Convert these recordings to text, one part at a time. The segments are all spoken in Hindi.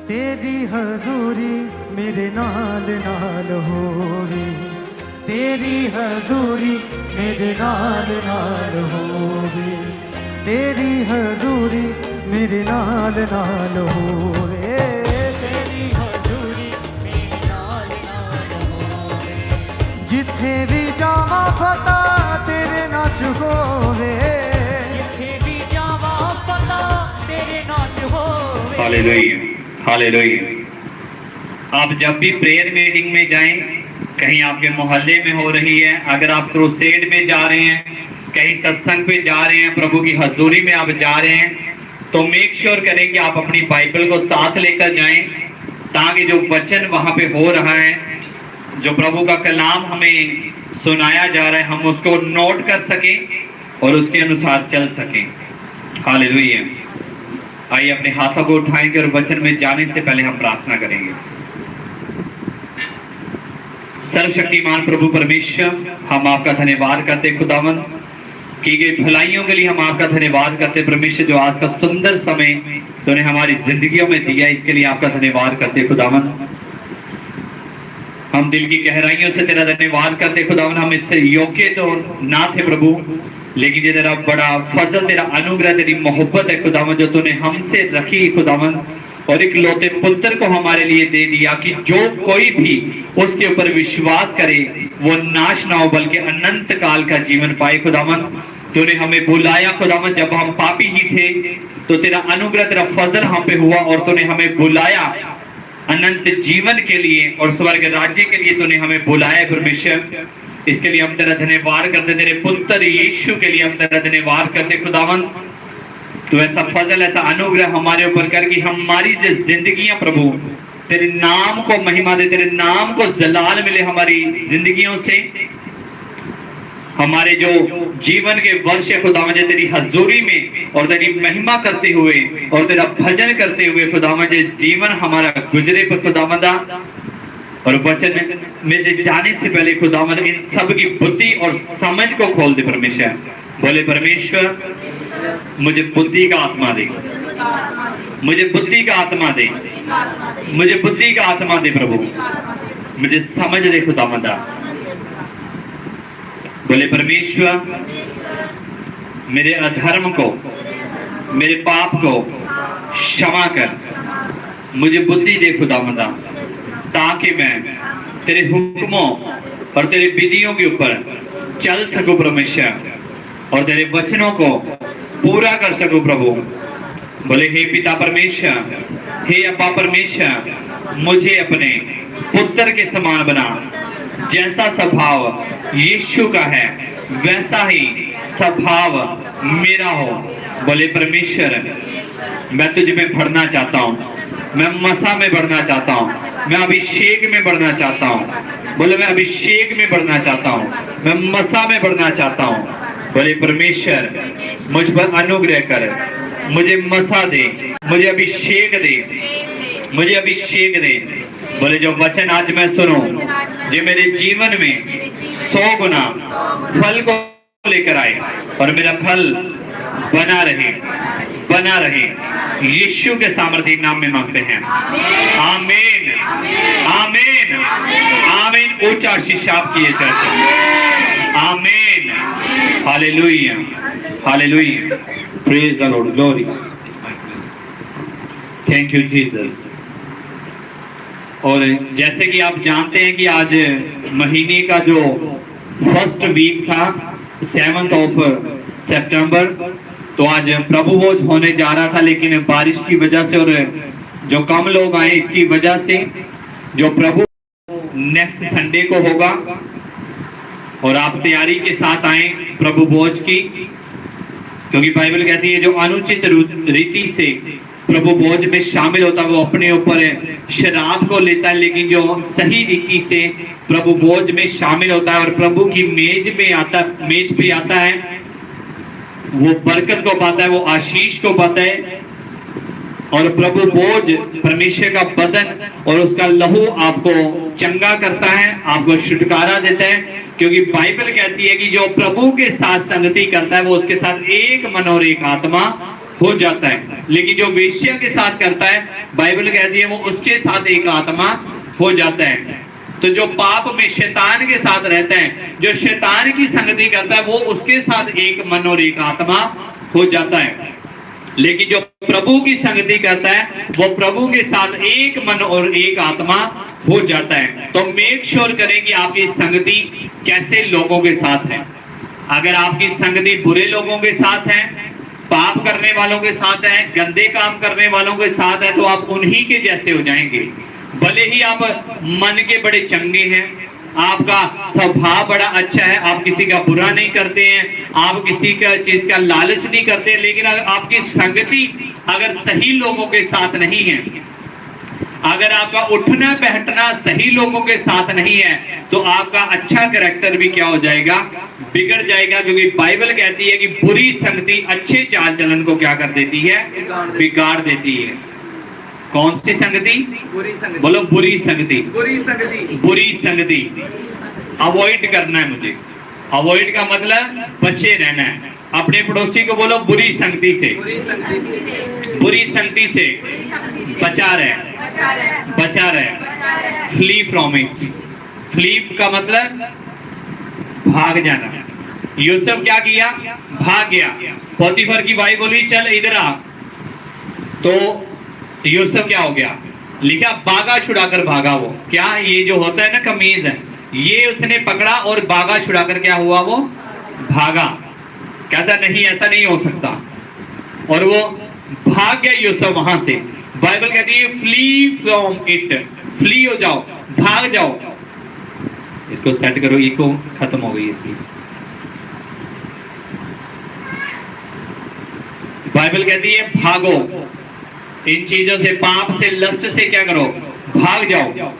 तेरी हजूरी मेरे नाल नाल होवे, तेरी हजूरी मेरे नाल नाल होवे, तेरी हजूरी मेरे नाल नाल होवे, तेरी हजूरी मेरे नाल नाल होवे, जिथे भी जावा पता तेरे नाच होवे, जिथे भी जावा पता तेरे नाच होवे। Hallelujah, hallelujah. आप जब भी प्रेयर मीटिंग में जाएं, कहीं आपके मोहल्ले में हो रही है, अगर आप क्रूसेड में जा रहे हैं, कहीं सत्संग पे जा रहे हैं, प्रभु की हजूरी में आप जा रहे हैं, तो मेक श्योर करें कि आप अपनी बाइबल को साथ लेकर जाएं, ताकि जो वचन वहां पे हो रहा है, जो प्रभु का कलाम हमें सुनाया जा रहा है, हम उसको नोट कर सकें और उसके अनुसार चल सकें। हालेलुया। आइए अपने हाथों को उठाएंगे और वचन में जाने से पहले हम प्रार्थना करेंगे। सर्वशक्तिमान प्रभु परमेश्वर, हम आपका धन्यवाद करते खुदावन, की गई भलाइयों के लिए हम आपका धन्यवाद करते परमेश्वर, जो आज का सुंदर समय तूने हमारी जिंदगियों में दिया, इसके लिए आपका धन्यवाद करते खुदावन। हम दिल की गहराइयों से तेरा धन्यवाद करते खुदावन। हम इससे योग्य तो ना थे प्रभु, लेकिन ये तेरा बड़ा फजल, तेरा अनुग्रह, तेरी मोहब्बत है खुदावन, जो तूने हमसे रखी खुदावन, और एक लौते पुत्र को हमारे लिए दे दिया कि जो कोई भी उसके ऊपर विश्वास करे वो नाश ना हो बल्कि अनंत काल का जीवन पाए खुदावन। तूने हमें बुलाया खुदावन, जब हम पापी ही थे तो तेरा अनुग्रह, तेरा फजल हम पे हुआ, और तूने हमें बुलाया अनंत जीवन के लिए और स्वर्ग राज्य के लिए तूने हमें बुलाया परमेश्वर। इसके लिए हम तेरा धन्यवाद करते, तेरे पुत्र यीशु के लिए हम तेरा धन्यवाद करते खुदावन। तो ऐसा फजल, ऐसा अनुग्रह हमारे ऊपर कर कि हमारी जो जिंदगियां प्रभु तेरे नाम को महिमा दे, तेरे नाम को जलाल मिले हमारी जिंदगियों से। हमारे जो जीवन के वर्ष है खुदावन, तेरी हजूरी में और तेरी महिमा करते हुए और तेरा भजन करते हुए खुदावन, जीवन हमारा गुजरे पर खुदावंदा। और वचन में से जाने से पहले खुदावन इन सब की बुद्धि और समझ को खोल दे परमेश्वर। बोले परमेश्वर, मुझे बुद्धि का आत्मा दे, मुझे बुद्धि का आत्मा दे, मुझे बुद्धि का आत्मा दे प्रभु, मुझे समझ दे खुदावंदा। बोले परमेश्वर, मेरे अधर्म को, मेरे पाप को क्षमा कर, मुझे बुद्धि दे खुदावंदा, ताकि मैं तेरे हुक्मों और तेरे विधियों के ऊपर चल सकूं परमेश्वर, और तेरे वचनों को पूरा कर सकूं प्रभु। बोले हे पिता परमेश्वर, हे अब्बा परमेश्वर, मुझे अपने पुत्र के समान बना। जैसा स्वभाव यीशु का है वैसा ही स्वभाव मेरा हो। बोले परमेश्वर, मैं तुझ में बढ़ना चाहता हूँ, मैं मसा में बढ़ना चाहता हूँ, मैं अभिषेक में बढ़ना चाहता हूँ। बोले मैं अभिषेक में बढ़ना चाहता हूँ, मैं मसा में बढ़ना चाहता हूँ। बोले परमेश्वर, मुझ पर अनुग्रह कर, मुझे मसा दे, मुझे अभिषेक दे, मुझे अभिषेक दे। बोले जो वचन आज मैं सुनूं, जो मेरे जीवन में 100 गुना फल को लेकर आए और मेरा फल बना रहे, बना रहे। यीशु के सामर्थ्य नाम में मांगते हैं, आमीन, आमीन, आमीन। ऊंचा आशीष आपकी चर्चा, आमीन, hallelujah, hallelujah, praise the Lord, glory, thank you Jesus. और जैसे कि आप जानते हैं कि आज महीने का जो फर्स्ट वीक था 7 सितंबर, तो आज प्रभु भोज होने जा रहा था, लेकिन बारिश की वजह से और जो कम लोग आए इसकी वजह से जो प्रभु नेक्स्ट संडे को होगा, और आप तैयारी के साथ आए प्रभु भोज की, क्योंकि बाइबल कहती है जो अनुचित रीति से प्रभु भोज में शामिल होता है वो अपने ऊपर शराब को लेता है, लेकिन जो सही रीति से प्रभु भोज में शामिल होता है और प्रभु की मेज पे आता है, वो बरकत को पाता है, वो आशीष को पाता है। और प्रभु भोज परमेश्वर का बदन और उसका लहू आपको चंगा करता है, आपको छुटकारा देता है, क्योंकि बाइबल कहती है कि जो प्रभु के साथ संगति करता है वो उसके साथ एक मन और एक आत्मा हो जाता है, लेकिन जो वेश्या के साथ करता है बाइबल कहती है वो उसके साथ एक आत्मा हो जाता है। तो जो पाप में शैतान के साथ रहता है, जो शैतान की संगति करता है, वो उसके साथ एक मन और एक आत्मा हो जाता है। लेकिन जो प्रभु की संगति करता है वो प्रभु के साथ एक मन और एक आत्मा हो जाता है। तो मेक श्योर करें कि आपकी संगति कैसे लोगों के साथ है। अगर आपकी संगति बुरे लोगों के साथ है, पाप करने वालों के साथ है, गंदे काम करने वालों के साथ है, तो आप उन्हीं के जैसे हो जाएंगे। भले ही आप मन के बड़े चंगे हैं, आपका स्वभाव बड़ा अच्छा है, आप किसी का बुरा नहीं करते हैं, आप किसी का चीज का लालच नहीं करते, लेकिन अगर आपकी संगति अगर सही लोगों के साथ नहीं है, अगर आपका उठना बैठना सही लोगों के साथ नहीं है, तो आपका अच्छा कैरेक्टर भी क्या हो जाएगा, बिगड़ जाएगा। क्योंकि बाइबल कहती है कि बुरी संगति अच्छे चाल चलन को क्या कर देती है, बिगाड़ देती है। कौन सी संगति? बुरी संगति। बोलो बुरी संगति। बुरी संगति। बुरी संगति अवॉइड करना है मुझे। अवॉइड का मतलब बचे रहना है। अपने पड़ोसी को बोलो बुरी संगति से, बुरी संगति से, बुरी संगति से बचा रहे, बचा रहे। Flee from it. फ्ली का मतलब भाग जाना। यूसुफ क्या किया? भाग गया। पोतीफर की भाई बोली चल इधर आ, तो यूसुफ क्या हो गया? लिखा बागा छुड़ाकर भागा। वो क्या, ये जो होता है ना कमीज है, ये उसने पकड़ा और बागा छुड़ाकर क्या हुआ, वो भागा। कहता नहीं ऐसा नहीं हो सकता, और वो भाग गया यूसुफ वहां से। बाइबल कहती है फ्ली फ्रॉम इट, फ्ली हो जाओ, भाग जाओ। इसको सेट करो, इको खत्म हो गई इसकी। बाइबल कहती है भागो इन चीजों से, पाप से, लस्ट से क्या करो, भाग जाओ।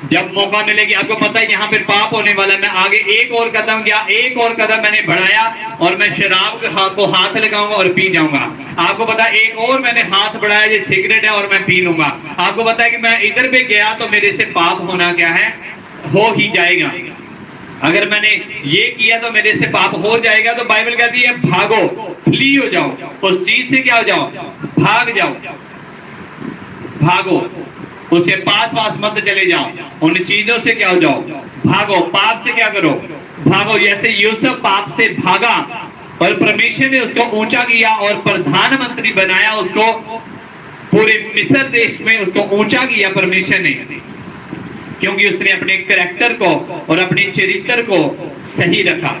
जब मौका मिलेगी, आपको पता है यहाँ पे पाप होने वाला है, मैं आगे एक और कदम गया, एक और कदम मैंने बढ़ाया और मैं शराब को हाथ लगाऊंगा और पी जाऊंगा। आपको पता है एक और मैंने हाथ बढ़ाया, ये सिगरेट है और मैं पी लूंगा। आपको पता है कि मैं इधर पे गया तो मेरे से पाप होना क्या है, हो ही जाएगा। अगर मैंने ये किया तो मेरे से पाप हो जाएगा। तो बाइबल कहती है भागो, फ्ली हो जाओ, उस चीज से क्या हो जाओ, भाग जाओ, भागो। उसके पास मत चले जाओ, उन चीजों से क्या हो जाओ, भागो। पाप से क्या करो, भागो। जैसे यूसुफ पाप से भागा और परमेश्वर ने उसको ऊंचा किया और प्रधानमंत्री बनाया, उसको पूरे मिस्र देश में उसको ऊंचा किया परमेश्वर ने, क्योंकि उसने अपने कैरेक्टर को और अपने चरित्र को सही रखा।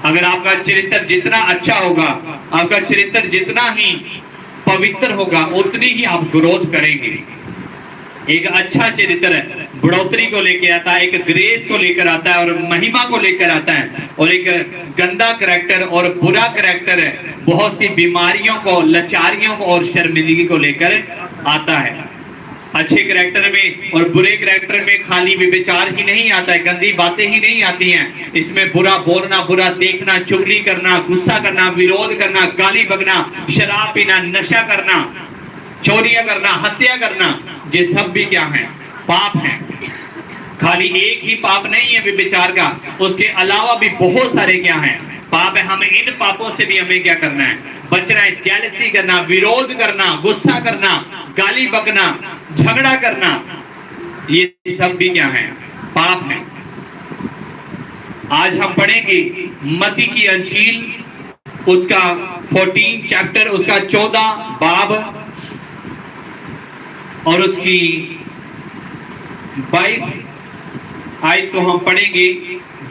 अगर आपका चरित्र जितना अच्छा होगा, आपका चरित्र जितना ही पवित्र होगा, उतनी ही आप ग्रोथ करेंगे। एक अच्छा चरित्र बढ़ोतरी को लेकर आता है, एक ग्रेस को लेकर आता है और महिमा को लेकर आता है, और एक गंदा करैक्टर और बुरा करैक्टर बहुत सी बीमारियों को, लाचारियों को और शर्मिंदगी को लेकर आता है। अच्छे करैक्टर में और बुरे करैक्टर में खाली व्यभिचार ही नहीं आता है, गंदी बातें ही नहीं आती हैं। इसमें बुरा बोलना, बुरा देखना, चुगली करना, गुस्सा करना, विरोध करना, गाली बकना, शराब पीना, नशा करना, चोरियां करना, हत्या करना, ये सब भी क्या है, पाप है। खाली एक ही पाप नहीं है व्यभिचार का, उसके अलावा भी बहुत सारे क्या हैं, पाप है। हमें इन पापों से भी हमें क्या करना है, बचना है। जेलसी करना, विरोध करना, गुस्सा करना, गाली बकना, झगड़ा करना, ये सब भी क्या है, पाप है। आज हम पढ़ेंगे मत्ती की अंजील, उसका 14 चैप्टर, उसका 14 बाब और उसकी 22 आयत को हम पढ़ेंगे,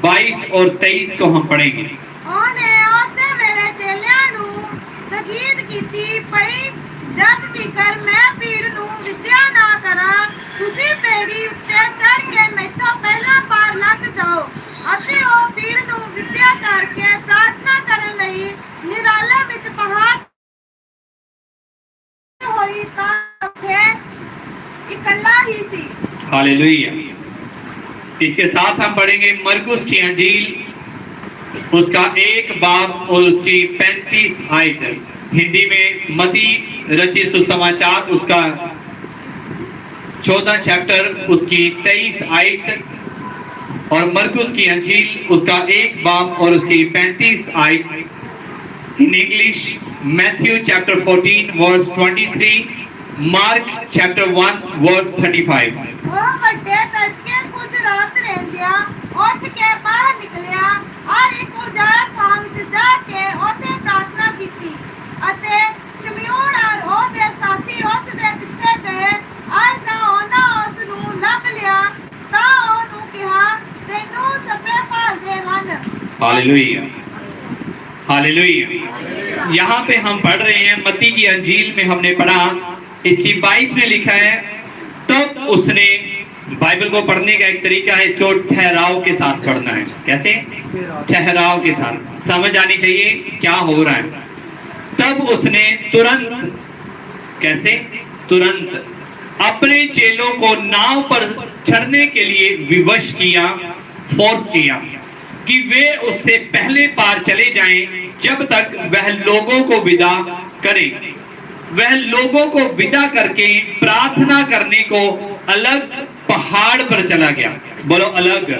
22 और 23 को हम पढ़ेंगे। ਉਹਨੇ ਉਸੇ ਵੇਲੇ ਚੇਲਿਆਂ ਨੂੰ ਤਾਕੀਦ ਕੀਤੀ ਪਈ, ਜਦ ਤੀਕਰ ਮੈਂ ਭੀੜ ਨੂੰ ਵਿਦਿਆ ਨਾ ਕਰਾਂ, ਤੁਸੀਂ ਪੇੜੀ ਉੱਤੇ ਚੜ੍ਹ ਕੇ ਮੈਥੋਂ ਪਹਿਲਾਂ ਪਾਰ ਲੰਘ ਜਾਓ। ਅਤੇ ਉਹ ਭੀੜ ਨੂੰ ਵਿਦਿਆ ਕਰਕੇ ਪ੍ਰਾਰਥਨਾ ਕਰਨ ਲਈ ਨਿਰਾਲੇ ਵਿੱਚ ਪਹਾੜ ਹੋਈ ਤਾਂ ਉੱਥੇ ਇਕੱਲਾ ही सी। हालेलुया। इसके साथ हम पढ़ेंगे मरकुस की अंजील, उसका 1 बाब और उसकी 35 आयत। हिंदी में मत्ती रचित सुसमाचार, उसका 14 चैप्टर, उसकी 23 आयत, और मरकुस की अंजील, उसका 1 बाब और उसकी 35 आयत। In English, Matthew chapter 14 verse 23, Mark chapter 1 verse 35. ਉਹ ਵੱਡੇ ਤੜਕੇ ਕੁਝ ਰਾਤ ਰਹਿੰਦਿਆਂ ਉੱਠ ਕੇ ਬਾਹਰ ਨਿਕਲਿਆ ਔਰ ਇੱਕ ਉਜਾੜ ਥਾਂ ਵਿੱਚ ਜਾ ਕੇ ਉੱਥੇ ਪ੍ਰਾਰਥਨਾ ਕੀਤੀ ਅਤੇ ਸ਼ਮੂਏਲ ਔਰ ਉਹਦੇ ਸਾਥੀ ਉਸ ਦੇ ਪਿੱਛੇ ਗਏ ਔਰ ਨਾ ਉਹਨਾਂ ਉਸ ਨੂੰ ਲੱਭ ਲਿਆ ਤਾਂ ਉਹਨੂੰ ਕਿਹਾ ਤੈਨੂੰ ਸਭੇ ਭਾਲਦੇ ਹਨ। Hallelujah, hallelujah. यहाँ पे हम पढ़ रहे हैं मत्ती की अंजील में हमने पढ़ा, इसकी 22 में लिखा है, तब उसने, बाइबल को पढ़ने का एक तरीका है, इसको ठहराव के साथ पढ़ना है। कैसे? ठहराव के साथ, समझ आनी चाहिए क्या हो रहा है। तब उसने तुरंत, कैसे? तुरंत अपने चेलों को नाव पर चढ़ने के लिए विवश किया, फोर्स किया कि वे उससे पहले पार चले जाएं जब तक वह लोगों को विदा करे। वह लोगों को विदा करके प्रार्थना करने को अलग पहाड़ पर चला गया। बोलो अलग,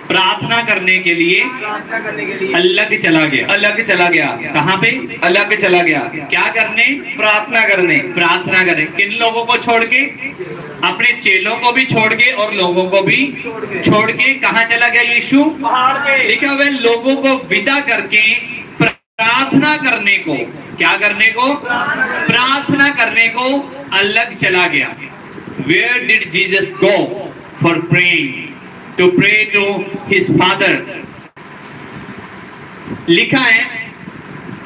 प्रार्थना करने के लिए प्रार्थना करने के लिए अलग चला गया। अलग चला गया। कहाँ पे? अलग चला गया। क्या करने? प्रार्थना करने। प्रार्थना करें। किन लोगों को छोड़ के? अपने चेलों को भी छोड़ के और लोगों को भी छोड़ के कहाँ चला गया यीशु? पहाड़ पे। लिखा हुआ है लोगों को विदा करके प्रार्थना करने को, क्या करने को? प्रार्थना करने को अलग चला गया। Where did Jesus go for praying? To pray to his father. लिखा है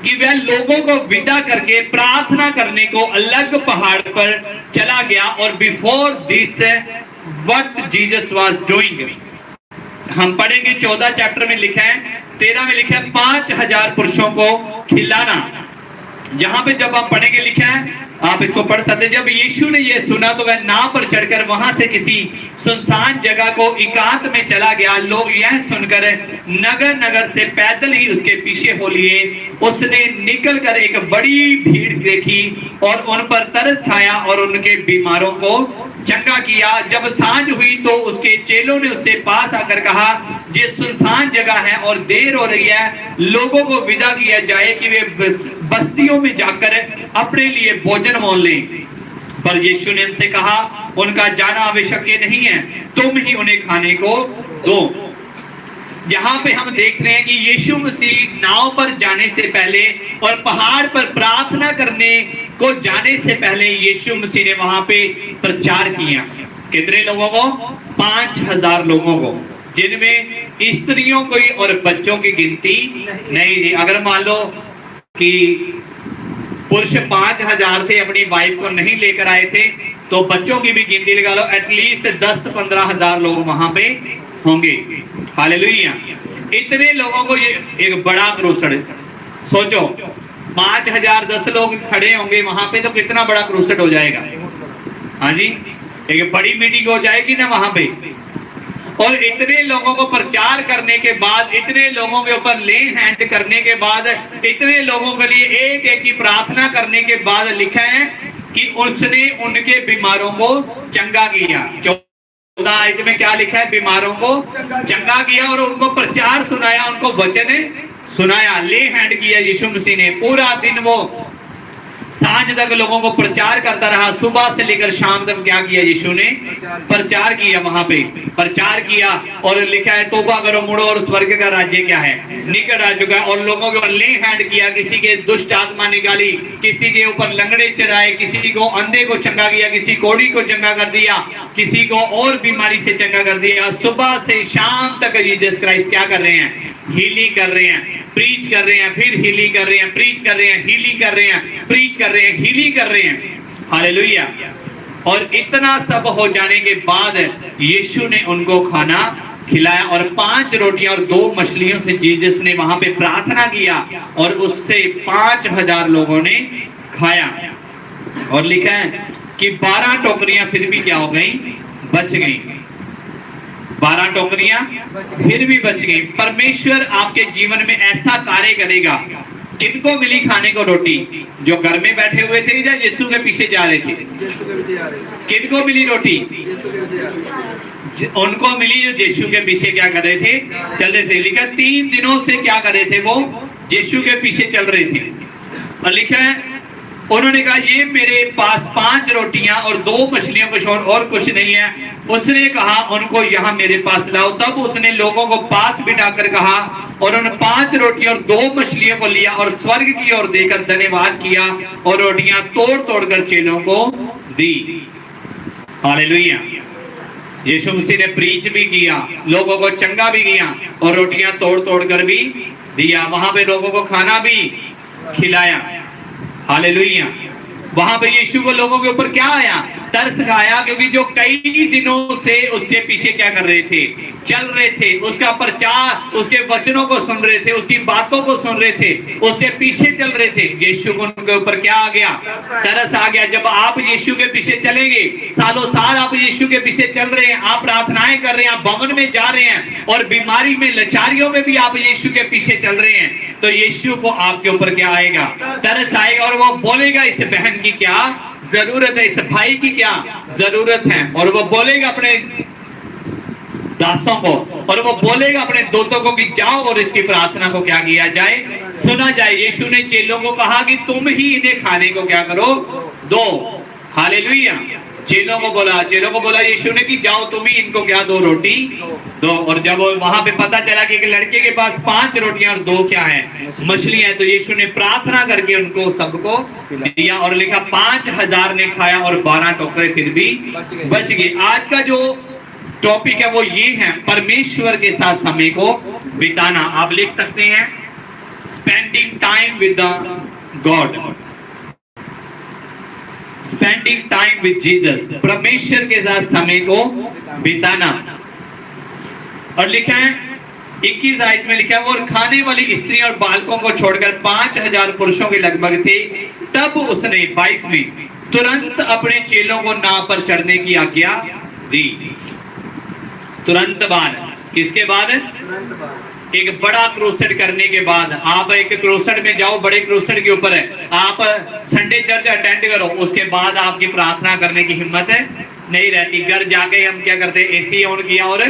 कि वह लोगों को विदा करके प्रार्थना करने को अलग पहाड़ पर चला गया। और before this what Jesus was doing, हम पढ़ेंगे 14 चैप्टर में लिखा है, 13 में लिखा है 5000 पुरुषों को खिलाना। जहां पे जब आप पढ़ेंगे लिखा है, आप इसको पढ़ सकते। जब यीशु ने यह सुना तो वह नाव पर चढ़कर वहां से किसी सुनसान जगह को एकांत में चला गया। लोग यह सुनकर नगर नगर से पैदल ही उसके पीछे हो लिए। उसने निकलकर एक बड़ी भीड़ देखी और उन पर तरस खाया और उनके बीमारों को चंगा किया। जब सांझ हुई तो उसके चेलों ने उससे पास आकर कहा, ये सुनसान जगह है और देर हो रही है, लोगों को विदा किया जाए कि वे बस्तियों में जाकर अपने लिए भोजन मोल लें। पर यीशु ने उनसे कहा, उनका जाना आवश्यक नहीं है, तुम ही उन्हें खाने को दो। जहां पे हम देख रहे हैं कि यीशु मसीह नाव पर जाने से पहले और पहाड़ पर प्रार्थना करने को जाने से पहले यीशु मसीह ने वहां पे प्रचार किया। कितने लोगों को? 5000 लोगों को, जिनमें स्त्रियों की और बच्चों की गिनती नहीं। अगर मान लो कि पुरुष 5000 थे, अपनी वाइफ को नहीं लेकर आए थे, तो बच्चों की भी गिनती लगा लो, एटलीस्ट 10-15 हजार लोग वहां पे होंगे। हालेलुया। इतने लोगों को ये एक बड़ा क्रूसड, सोचो 5000 10 लोग खड़े होंगे वहां पे, तो कितना बड़ा क्रूसड हो जाएगा। हाँ जी, एक बड़ी मीटिंग हो जाएगी ना वहां पे। और इतने लोगों को प्रचार करने के बाद, इतने लोगों के ऊपर ले हैंड करने के बाद, इतने लोगों के लिए एक एक की प्रार्थना करने के बाद लिखा है कि उसने उनके बीमारों को चंगा किया। 14 आयत में क्या लिखा है? बीमारों को चंगा किया और उनको प्रचार सुनाया, उनको वचन सुनाया, ले हैंड किया यीशु मसीह ने। पूरा दिन वो सांझ तक लोगों को प्रचार करता रहा। सुबह से लेकर शाम तक क्या किया यीशु ने? प्रचार किया, वहां पे प्रचार किया। और लिखा है, तौबा करो, मुड़ो और स्वर्ग का राज्य क्या है? निकट आ चुका है। और लोगों के ऊपर ले हैंड किया, किसी के दुष्ट आत्मा निकाली, किसी के ऊपर लंगड़े चढ़ाए, किसी को अंधे को चंगा किया, किसी कोढ़ी को चंगा कर दिया, किसी को और बीमारी से चंगा कर दिया। सुबह से शाम तक जीसस क्राइस्ट क्या कर रहे हैं? हीलिंग कर रहे हैं, प्रीच कर रहे हैं, फिर हीलिंग कर रहे हैं, प्रीच कर रहे हैं, हीलिंग कर रहे हैं, प्रीच कर रहे हैं, हीलिंग कर रहे हैं। हालेलुया। और इतना सब हो जाने के बाद यीशु ने उनको खाना खिलाया और 5 रोटियां और 2 मछलियों से जीसस ने वहां पे प्रार्थना किया और उससे 5000 लोगों ने खाया। और लिखा है कि 12 टोकरियां फिर भी क्या हो गई? बच गई। 12 टोकरियां फिर भी बच गई। परमेश्वर आपके जीवन में ऐसा कार्य करेगा। किनको मिली खाने को रोटी? जो घर में बैठे हुए थे या यीशु के पीछे जा रहे थे? किनको मिली रोटी? उनको मिली जो यीशु के पीछे क्या कर रहे थे? चल रहे थे। लिखा 3 दिनों से क्या कर रहे थे? वो यीशु के पीछे चल रहे थे। और लिखा है उन्होंने कहा ये मेरे पास 5 रोटियां और 2 मछलियां, कुछ और कुछ नहीं है। उसने कहा उनको यहाँ मेरे पास लाओ। तब उसने लोगों को पास बिठाकर कहा और उन 5 रोटियां और 2 मछलियों को लिया और स्वर्ग की ओर देकर धन्यवाद किया और रोटियां तोड़ तोड़ कर चेलों को दी। हालेलुया। यीशु मसीह ने प्रीच भी किया, लोगों को चंगा भी किया और रोटियां तोड़ तोड़ कर भी दिया। वहां पे लोगों को खाना भी खिलाया। हालेलुया। वहां पे यीशु को लोगों के ऊपर क्या आया? तरस खाया, क्योंकि जो कई दिनों से उसके पीछे क्या कर रहे थे? चल रहे थे, उसका प्रचार, उसके वचनों को सुन रहे थे, उसकी बातों को सुन रहे थे, उसके पीछे चल रहे थे। यीशु को उनके ऊपर क्या आ गया? तरस आ गया। जब आप यीशु के पीछे चलेंगे, सालों साल आप यीशु के पीछे चल रहे हैं, आप प्रार्थनाएं कर रहे हैं, आप भवन में जा रहे हैं और बीमारी में, लाचारियों में भी आप यीशु के पीछे चल रहे हैं, तो यीशु को आपके ऊपर क्या आएगा? तरस आएगा। और वो बोलेगा इस बहन की क्या जरूरत है, इस भाई की क्या जरूरत है। और वो बोलेगा अपने दासों को, और वो बोलेगा अपने दूतों को कि जाओ और इसकी प्रार्थना को क्या किया जाए? सुना जाए। यीशु ने चेलों को कहा कि तुम ही इन्हें खाने को क्या करो? दो। हालेलुया। चेलों को बोला यीशु ने कि जाओ तुम ही इनको क्या दो? रोटी दो। और जब वहां पे पता चला कि एक लड़के के पास 5 रोटियां और 2 क्या है? मछलियां हैं, तो यीशु ने प्रार्थना करके उनको सबको दिया और लिखा 5000 ने खाया और 12 टोकरे फिर भी बच गए। आज का जो टॉपिक है वो ये है, परमेश्वर के साथ समय को बिताना। आप लिख सकते हैं spending time with the God, spending time with Jesus, परमेश्वर के साथ समय को बिताना। और लिखा है 21 आयत में लिखा है और खाने वाली स्त्री और बालकों को छोड़कर 5000 पुरुषों के लगभग थे। तब उसने 22 में तुरंत अपने चेलों को नाव पर चढ़ने की आज्ञा दी। तुरंत बाद, किसके बाद? एक बड़ा क्रूसेड करने के बाद। आप एक क्रूसेड में जाओ, बड़े क्रूसेड के ऊपर है, आप संडे चर्च अटेंड करो, उसके बाद आपकी प्रार्थना करने की हिम्मत नहीं रहती। घर जाके हम क्या करते हैं? एसी ऑन किया और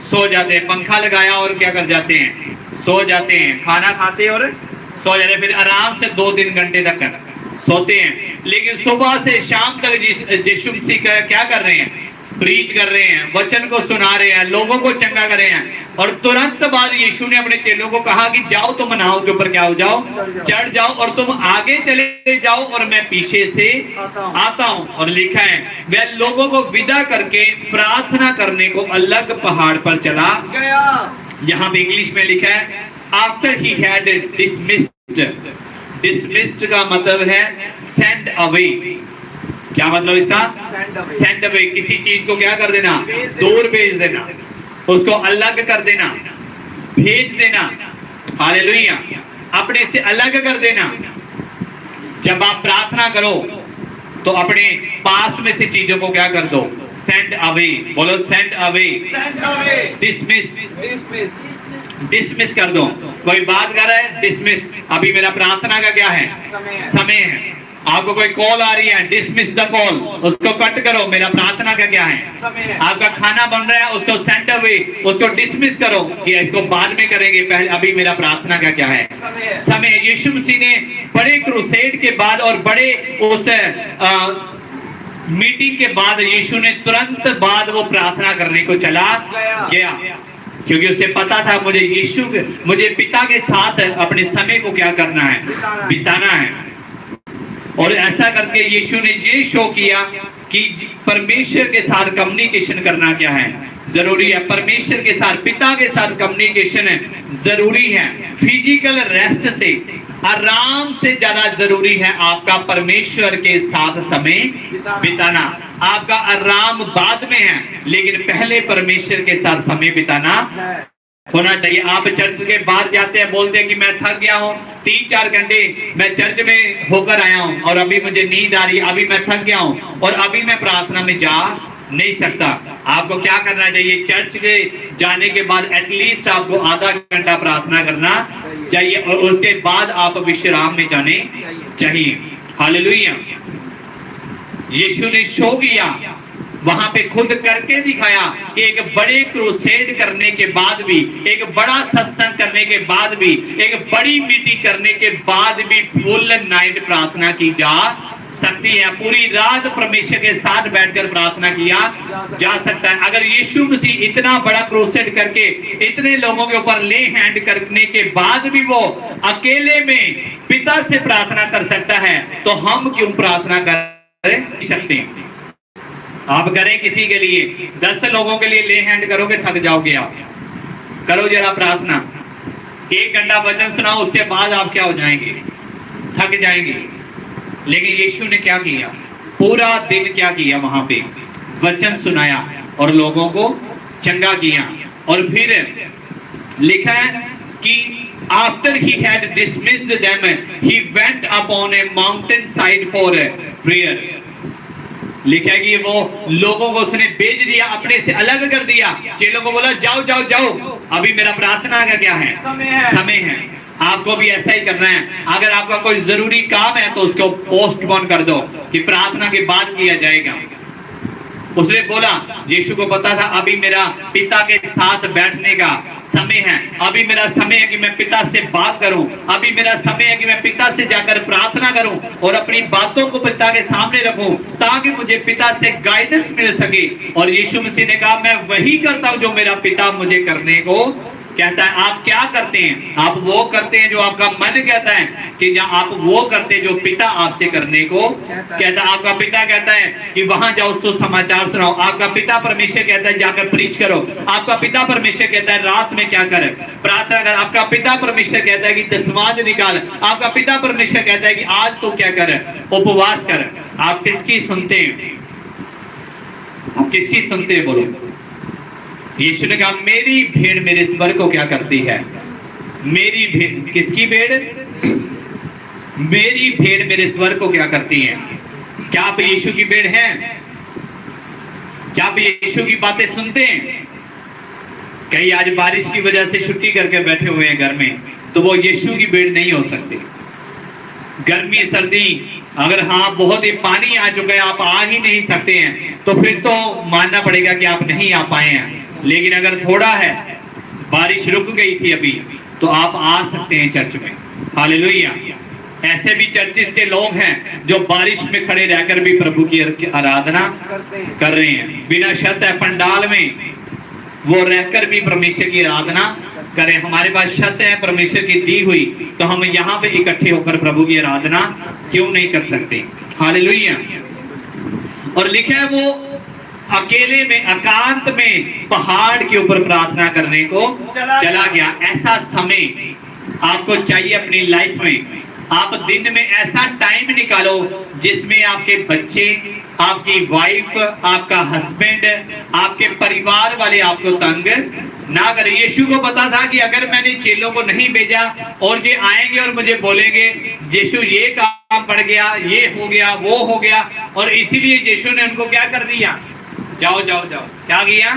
सो जाते हैं, पंखा लगाया और क्या कर जाते हैं? सो जाते हैं, खाना खाते और सो जाते हैं, फिर आराम से 2-3 घंटे तक सोते हैं। लेकिन सुबह से शाम तक यीशु मसीह क्या कर रहे हैं? प्रीच कर रहे हैं, वचन को सुना रहे हैं, लोगों को चंगा कर रहे हैं। और तुरंत बाद यीशु ने अपने चेलों को कहा कि जाओ तुम नाव के ऊपर क्या हो जाओ? चढ़ जाओ और तुम आगे चले जाओ और मैं पीछे से आता हूं। और लिखा है वह लोगों को विदा करके प्रार्थना करने को अलग पहाड़ पर चला गया। यहाँ पे इंग्लिश में लिखा है after he had dismissed. Dismissed का मतलब है सेंड अवे। क्या मतलब इसका? Send away. किसी चीज को क्या कर देना? दूर भेज देना, उसको अलग कर देना, भेज देना। हालेलुया। अपने से अलग कर देना। जब आप प्रार्थना करो तो अपने पास में से चीजों को क्या कर दो? Send away. बोलो सेंड अवे। डिसमिस, डिसमिस कर दो। कोई बात कर रहा है, डिसमिस। अभी मेरा प्रार्थना का क्या है? समय है। आपको कोई कॉल आ रही है, डिसमिस द कॉल, उसको कट करो। मेरा प्रार्थना का क्या है? आपका खाना बन रहा है, उसको सेंड अवे, उसको डिसमिस करो कि इसको बाद में करेंगे, पहले अभी मेरा प्रार्थना का क्या है? समय। यीशु मसीह ने बड़े क्रूसेड के बाद और बड़े उस मीटिंग के बाद यीशु ने तुरंत बाद वो प्रार्थना करने को चला गया, क्योंकि उसे पता था मुझे पिता के साथ अपने समय को क्या करना है? बिताना है। और ऐसा करके यीशु ने ये शो किया कि परमेश्वर के साथ कम्युनिकेशन करना क्या है? जरूरी है। परमेश्वर के साथ, पिता के साथ कम्युनिकेशन जरूरी है। फिजिकल रेस्ट से, आराम से ज्यादा जरूरी है आपका परमेश्वर के साथ समय बिताना। आपका आराम बाद में है, लेकिन पहले परमेश्वर के साथ समय बिताना होना चाहिए। आप चर्च के बाहर जाते हैं, बोलते हैं कि मैं थक गया हूँ, 3-4 घंटे मैं चर्च में होकर आया हूँ और अभी मुझे नींद आ रही है, अभी मैं थक गया हूँ और अभी मैं प्रार्थना में जा नहीं सकता। आपको क्या करना चाहिए? चर्च के जाने के बाद एटलीस्ट आपको आधा घंटा प्रार्थना करना चाहिए और उसके बाद आप विश्राम में जाने चाहिए। हालेलुया। यीशु ने शो किया वहां पे खुद करके दिखाया कि एक बड़े क्रूसेड करने के बाद भी, एक बड़ा सत्संग करने के बाद भी, एक बड़ी मीटिंग करने के बाद भी फुल नाइट प्रार्थना की जा सकती है। पूरी रात परमेश्वर के साथ बैठकर प्रार्थना किया जा सकता है। अगर यीशु मसीह इतना बड़ा क्रूसेड करके इतने लोगों के ऊपर ले हैंड करने के बाद भी वो अकेले में पिता से प्रार्थना कर सकता है, तो हम क्यों प्रार्थना कर सकते हैं? आप करें किसी के लिए, 10 लोगों के लिए ले हैंड करोगे, थक जाओगे आप। करो जरा प्रार्थना, 1 घंटा वचन सुनाओ, उसके बाद आप क्या हो जाएंगे? थक जाएंगे। लेकिन यीशु ने क्या किया? पूरा दिन क्या किया? वहां पे वचन सुनाया और लोगों को चंगा किया। और फिर लिखा है कि after he had dismissed them he went upon A mountain side for prayer. लिखा है कि वो लोगों को उसने भेज दिया, अपने से अलग कर दिया। चेलों को बोला जाओ जाओ जाओ, अभी मेरा प्रार्थना का क्या है? समय है। आपको भी ऐसा ही करना है। अगर आपका कोई जरूरी काम है तो उसको पोस्टपोन कर दो कि प्रार्थना के बाद किया जाएगा। उसने बोला, यीशु को पता था अभी मेरा पिता के साथ बैठने का समय है, अभी मेरा समय है कि मैं पिता से बात करूं, अभी मेरा समय है कि मैं पिता से जाकर प्रार्थना करूं और अपनी बातों को पिता के सामने रखूं ताकि मुझे पिता से गाइडेंस मिल सके। और यीशु मसीह ने कहा, मैं वही करता हूं जो मेरा पिता मुझे करने को कहता है। आप क्या करते हैं? आप वो करते हैं जो आपका मन कहता है कि जहां आप वो करते जो पिता आपसे करने को कहता है। आपका पिता कहता है कि वहां जाओ, सुसमाचार सुनाओ। आपका पिता परमेश्वर कहता है जाकर प्रीच करो। आपका पिता परमेश्वर कहता है रात में क्या कर? प्रार्थना कर। आपका पिता परमेश्वर कहता है कि दशमांश निकाल। आपका पिता परमेश्वर कहता है कि आज तो क्या कर? उपवास कर। आप किसकी सुनते हैं? आप किसकी सुनते हैं? बोलो। यीशु ने कहा, मेरी भेड़ मेरे स्वर को क्या करती है? मेरी भेड़, किसकी भेड़? मेरी भेड़ मेरे स्वर को क्या करती है? क्या आप यीशु की भेड़ हैं? क्या आप यीशु की बातें सुनते हैं? कई आज बारिश की वजह से छुट्टी करके बैठे हुए हैं घर में, तो वो यीशु की भेड़ नहीं हो सकते। गर्मी सर्दी, अगर हाँ बहुत ही पानी आ चुका है, आप आ ही नहीं सकते हैं, तो फिर तो मानना पड़ेगा कि आप नहीं आ पाए हैं। लेकिन अगर थोड़ा है, बारिश रुक गई थी अभी, तो आप आ सकते हैं चर्च में। हालेलुया। ऐसे भी चर्चिस के लोग हैं जो बारिश में खड़े रहकर भी प्रभु की आराधना कर रहे हैं। बिना शर्त है पंडाल में वो रहकर भी परमेश्वर की आराधना करें। हमारे पास शर्त है परमेश्वर की दी हुई, तो हम यहाँ पे इकट्ठे होकर प्रभु की आराधना क्यों नहीं कर सकते? हालेलुया। और लिखा है वो अकेले में एकांत में पहाड़ के ऊपर प्रार्थना करने को चला गया। ऐसा समय आपको चाहिए अपनी लाइफ में। आप दिन में ऐसा टाइम निकालो जिसमें आपके बच्चे, आपकी वाइफ, आपका हस्बैंड, आपके परिवार वाले आपको तंग ना करें। यीशु को पता था कि अगर मैंने चेलों को नहीं भेजा और ये आएंगे और मुझे बोलेंगे यीशु ये काम पड़ गया, ये हो गया, वो हो गया, और इसीलिए यीशु ने उनको क्या कर दिया? जाओ जाओ जाओ। क्या किया?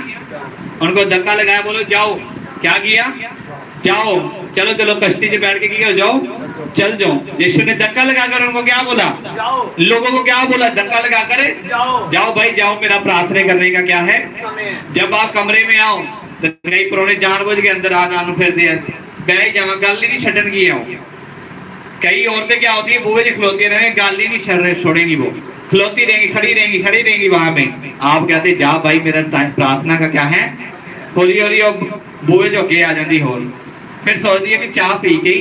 उनको धक्का लगाया। बोलो जाओ। क्या किया? जाओ, चलो चलो, कश्ती से बैठ के किया, जाओ, चल जाओ। यीशु ने धक्का लगाकर उनको क्या बोला? जाओ। लोगों को क्या बोला? धक्का लगाकर जाओ, जाओ भाई जाओ, मेरा प्रार्थना करने का क्या है? जब आप कमरे में आओ तो कई पुराने जानबूझ के अंदर आना फिर दिया बह जावा, गल ही नहीं छड़न की आओ। कई औरतें क्या होती है, बुए जी खलोती रहे, गल ही नहीं छोड़ेंगी, वो खलोती रहेंगी, खड़ी रहेंगी वहां पे। आप कहते जा भाई मेरा प्रार्थना का क्या है? होली होली बुए जो के आ जाती हो, फिर सोचती है कि चाह पी के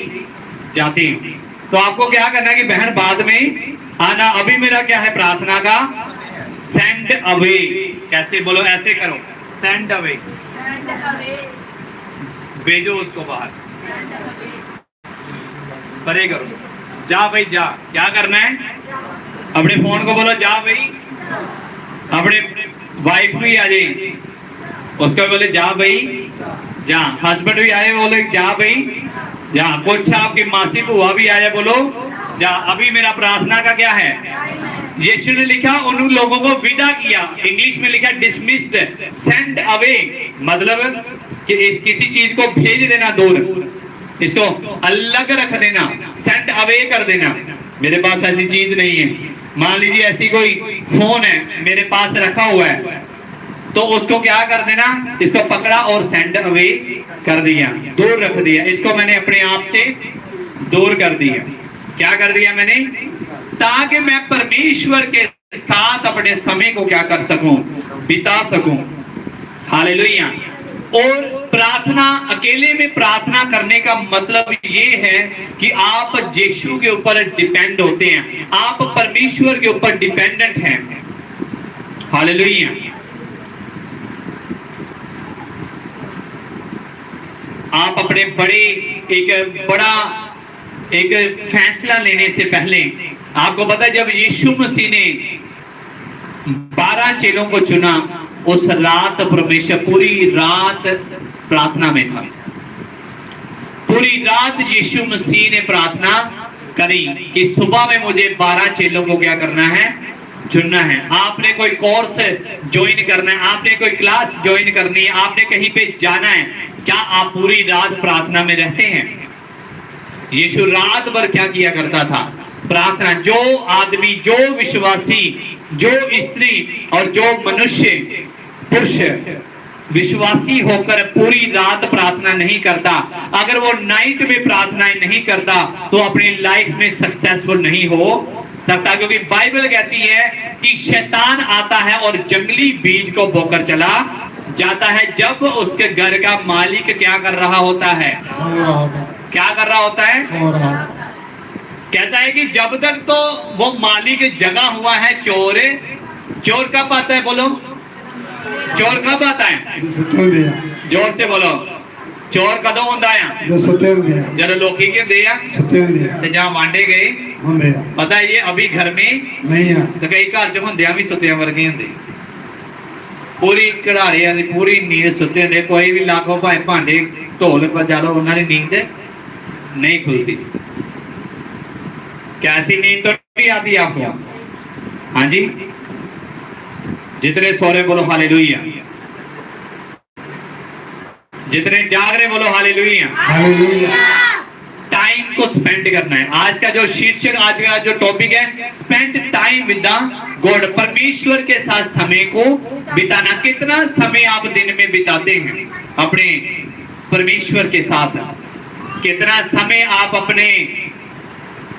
जाती हूँ। तो आपको क्या करना है कि बहन बाद में आना। अभी मेरा क्या है प्रार्थना का? Send away. कैसे? बोलो, ऐसे करो, सेंड अवे, भेजो उसको बाहर, परे करो, जा भाई जा। क्या करना है? अपने फोन को बोलो जा भाई, अपने वाइफ भी आ जाए उसको बोले जा भाई जा, हस्बैंड भी आए बोले जा भाई जा, कुछ आपकी मासी बुआ भी आए बोलो जा। अभी मेरा प्रार्थना का क्या है? यीशु ने लिखा उन लोगों को विदा किया। इंग्लिश में लिखा डिसमिस्ड, सेंड अवे, मतलब कि किसी चीज को भेज देना दूर, इसको अलग रख देना, सेंड अवे कर देना। मेरे पास ऐसी चीज नहीं है, मान लीजिए ऐसी कोई फोन है मेरे पास रखा हुआ है, तो उसको क्या कर देना, इसको पकड़ा और सेंड अवे कर दिया, दूर रख दिया, इसको मैंने अपने आप से दूर कर दिया। क्या कर दिया मैंने? ताकि मैं परमेश्वर के साथ अपने समय को क्या कर सकूं, बिता सकूं। हालेलुया। और प्रार्थना, अकेले में प्रार्थना करने का मतलब ये है कि आप यीशु के ऊपर डिपेंड होते हैं, आप परमेश्वर के ऊपर डिपेंडेंट हैं। हालेलुया। आप अपने बड़ा एक फैसला लेने से पहले, आपको पता है जब यीशु मसीह ने 12 चेलों को चुना, उस रात परमेश्वर पूरी रात प्रार्थना में था। पूरी रात यीशु मसीह ने प्रार्थना करी कि सुबह में मुझे 12 चेलों को क्या करना है, चुनना है। आपने कोई कोर्स ज्वाइन करना है, आपने कोई क्लास ज्वाइन करनी है, आपने कहीं पे जाना है, क्या आप पूरी रात प्रार्थना में रहते हैं? यीशु रात भर क्या किया करता था? प्रार्थना। जो आदमी, जो विश्वासी, जो स्त्री और जो मनुष्य, पुरुष विश्वासी होकर पूरी रात प्रार्थना नहीं करता, अगर वो नाइट में प्रार्थनाएं नहीं करता, तो अपनी लाइफ में सक्सेसफुल नहीं हो सकता। क्योंकि बाइबल कहती है कि शैतान आता है और जंगली बीज को बोकर चला जाता है, जब उसके घर का मालिक क्या कर रहा होता है, क्या कर रहा होता है? कहता है कि जब तक तो वो मालिक जगा हुआ है, चोर कब आता है? बोलो, चोर कब आता है? जोर से बोलो, चोर कदों होता है? जरा लोकी के दे जहां मांडे गए, पता है ये अभी घर में नहीं है, तो कई घर च होंदे भी सुत्तियां वर्गे होंदे, पूरी कढ़ाड़े वाली पूरी नींद सुते होंदे। कोई भी लाखो भाए भांडे ढोल बजा लो, उन्होंने नींद नहीं खुलती। कैसी नींद तो नहीं आती आपको? हाँ जी, जितने सो रहे बोलो हालेलुया, जितने जाग रहे बोलो हालेलुया। टाइम को स्पेंड करना है। आज का जो शीर्षक, आज का जो टॉपिक है, spend time with the God, परमेश्वर के साथ समय को बिताना। कितना समय आप दिन में बिताते हैं अपने परमेश्वर के साथ? कितना समय आप अपने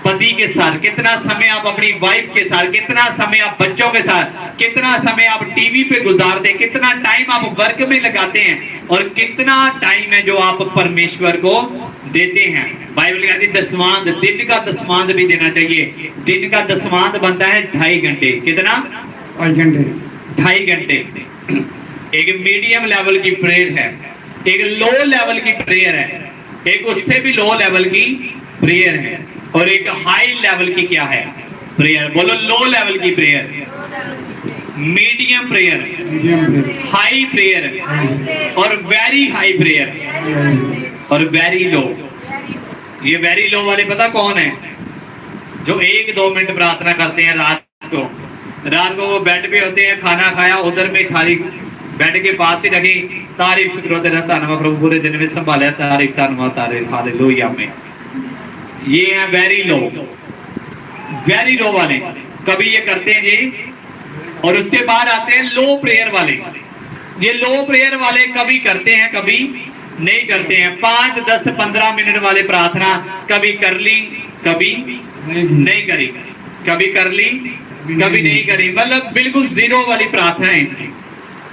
पति के साथ, कितना समय आप अपनी वाइफ के साथ, कितना समय आप बच्चों के साथ, कितना समय आप टीवी पे गुजारते हैं, कितना टाइम आप वर्क में लगाते हैं, और कितना टाइम है जो आप परमेश्वर को देते हैं। बाइबल कहती है दसवांध, दिन का दसवांध भी देना चाहिए। दिन का दसवांध बनता है 2.5 घंटे। कितना? 2.5 घंटे। एक मीडियम लेवल की प्रेयर है, एक लो लेवल की प्रेयर है, एक उससे भी लो लेवल की प्रेयर है, और एक हाई लेवल की क्या है? प्रेयर। बोलो, लो लेवल की prayer, medium prayer, high prayer, और वेरी हाई प्रेयर, और वेरी लो। ये वेरी लो वाले पता कौन है? जो 1-2 मिनट प्रार्थना करते हैं रात को वो बेड पे होते हैं, खाना खाया, उधर में खाली बेड के पास ही रखी, तारीफ शुक्र तेरा धन्यवाद प्रभु, पूरे दिन में संभाला, तारीफ धन्यवाद तारीफ हालेलुया में। ये है वेरी लो। वेरी लो वाले कभी ये करते हैं जी, और उसके बाद आते हैं लो प्रेयर वाले। ये लो प्रेयर वाले कभी करते हैं, कभी नहीं करते हैं। 5, 10, 15 मिनट वाले प्रार्थना कभी कर ली, कभी नहीं करी, कभी कर ली, कभी नहीं करी, मतलब बिल्कुल जीरो वाली प्रार्थना है इनकी।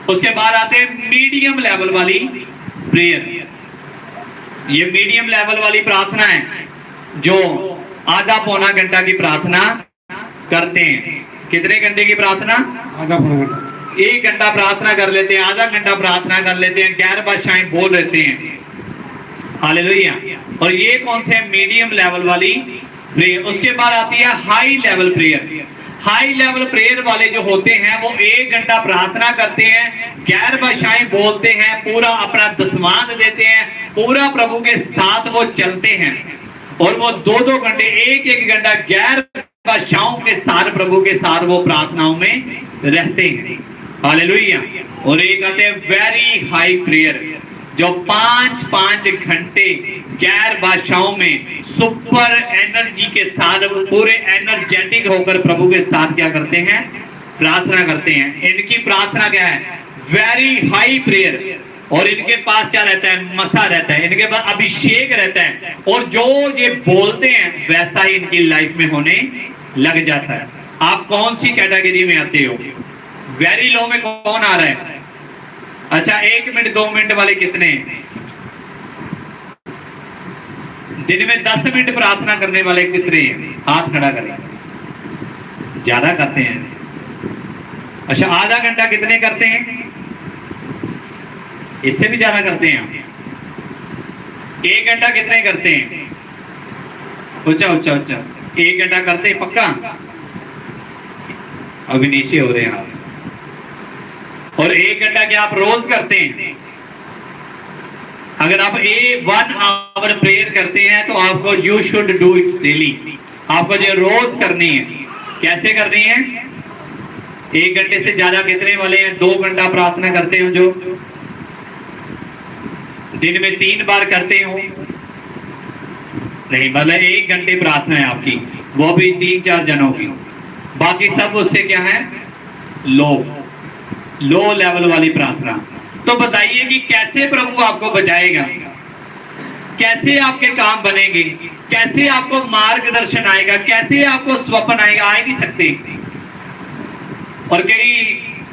उसके बाद आते हैं मीडियम लेवल वाली प्रेयर। ये मीडियम लेवल वाली प्रार्थना है जो आधा पौना घंटा की प्रार्थना करते हैं। कितने घंटे की प्रार्थना? आधा पौना घंटा। 1 घंटा प्रार्थना कर लेते हैं, आधा घंटा प्रार्थना कर लेते हैं, गैर भाषाएं बोल लेते हैं। हालेलुया। और ये कौन से? मीडियम लेवल वाली प्रेयर। उसके बाद आती है high level prayer. High level prayer वाले जो होते हैं वो 1 घंटा प्रार्थना करते हैं, गैर भाषाएं बोलते हैं, पूरा अपना दसवांध देते हैं, पूरा प्रभु के साथ वो चलते हैं, और वो 2-2 घंटे, 1-1 घंटा गैर भाषाओं के साथ प्रभु के साथ वो प्रार्थनाओं में रहते हैं। हालेलुया। और एक आते हैं वेरी हाई प्रेयर, जो 5-5 घंटे गैर भाषाओं में सुपर एनर्जी के साथ, पूरे एनर्जेटिक होकर प्रभु के साथ क्या करते हैं, प्रार्थना करते हैं। इनकी प्रार्थना क्या है, वेरी हाई प्रेयर, और इनके पास क्या रहता है, मसा रहता है, इनके पास अभिषेक रहता है, और जो ये बोलते हैं वैसा ही इनकी लाइफ में होने लग जाता है। आप कौन सी कैटेगरी में आते हो? वेरी लो में कौन आ रहा है? अच्छा 1 मिनट 2 मिनट वाले कितने हैं? दिन में 10 मिनट प्रार्थना करने वाले कितने हैं? हाथ खड़ा करें। ज्यादा करते हैं। अच्छा आधा घंटा कितने करते हैं? इससे भी ज्यादा करते हैं। 1 घंटा कितने करते हैं? ऊंचा ऊंचा ऊंचा 1 घंटा करते हैं पक्का? अभी नीचे हो रहे हैं आप। और 1 घंटा क्या आप रोज करते हैं? अगर आप 1 आवर प्रेयर करते हैं तो आपको you should do it daily, आपको जो रोज करनी है। कैसे करनी है? 1 घंटे से ज्यादा कितने वाले हैं? 2 घंटा प्रार्थना करते हो, जो दिन में 3 बार करते हो नहीं, मतलब 1 घंटे प्रार्थना है आपकी, वो भी 3-4 जनों की। बाकी सब उससे क्या है, लो लेवल वाली प्रार्थना। तो बताइए कि कैसे प्रभु आपको बचाएगा, कैसे आपके काम बनेंगे, कैसे आपको मार्गदर्शन आएगा, कैसे आपको स्वप्न आएगा? आ ही नहीं सकते। और कई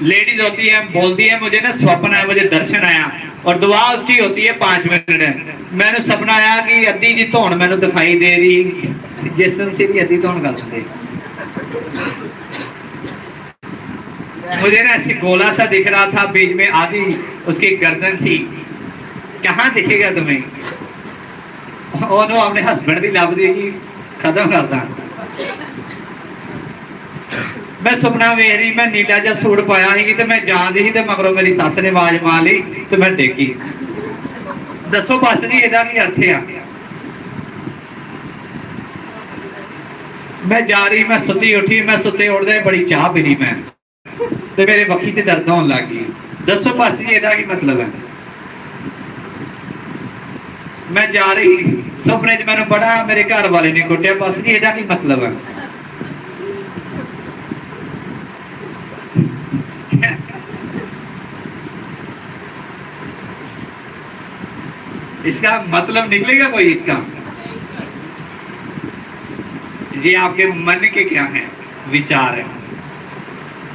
लेडीज होती है, बोलती है मुझे ना स्वप्न आया, मुझे दर्शन आया, और दुआ उसकी होती है 5 मिनट। मैंने सपना आया कि अद्धी जी धौन मैंने दिखाई दे रही, जिसम से भी अद्धी धौन कर दे, मुझे ना ऐसी गोला सा दिख रहा था, बीच में आधी उसकी गर्दन थी। कहाँ दिखेगा तुम्हें? ਉਹਨੂੰ ਆਪਣੇ ਹਸਬੰਡ ਦੀ ਲੱਭਦੀ ਜੀ ਖਤਮ ਕਰਦਾ। मैं सुपना वेख रही, मैं नीला जिहा सूट पाया ही ते मैं जांदी ही ते मगरों मेरी सस ने आवाज मार ली ते मैं टेकी। दसो पास्टर जी ਇਹਦਾ ਕੀ अर्थ है? मैं जा रही, मैं सुती उठी, मैं सुते उठदे बड़ी चाह पी ली मैं, ते मेरे बखी च दर्द होने लग गई। दसो पास्टर जी ਇਹਦਾ ਕੀ मतलब है? मैं जा रही, सुपने च मैंने बड़ा मेरे घर वाले ने कुटिया। पास्टर जी ਇਹਦਾ ਕੀ मतलब है? इसका मतलब निकलेगा कोई? इसका ये आपके मन के क्या है, विचार है।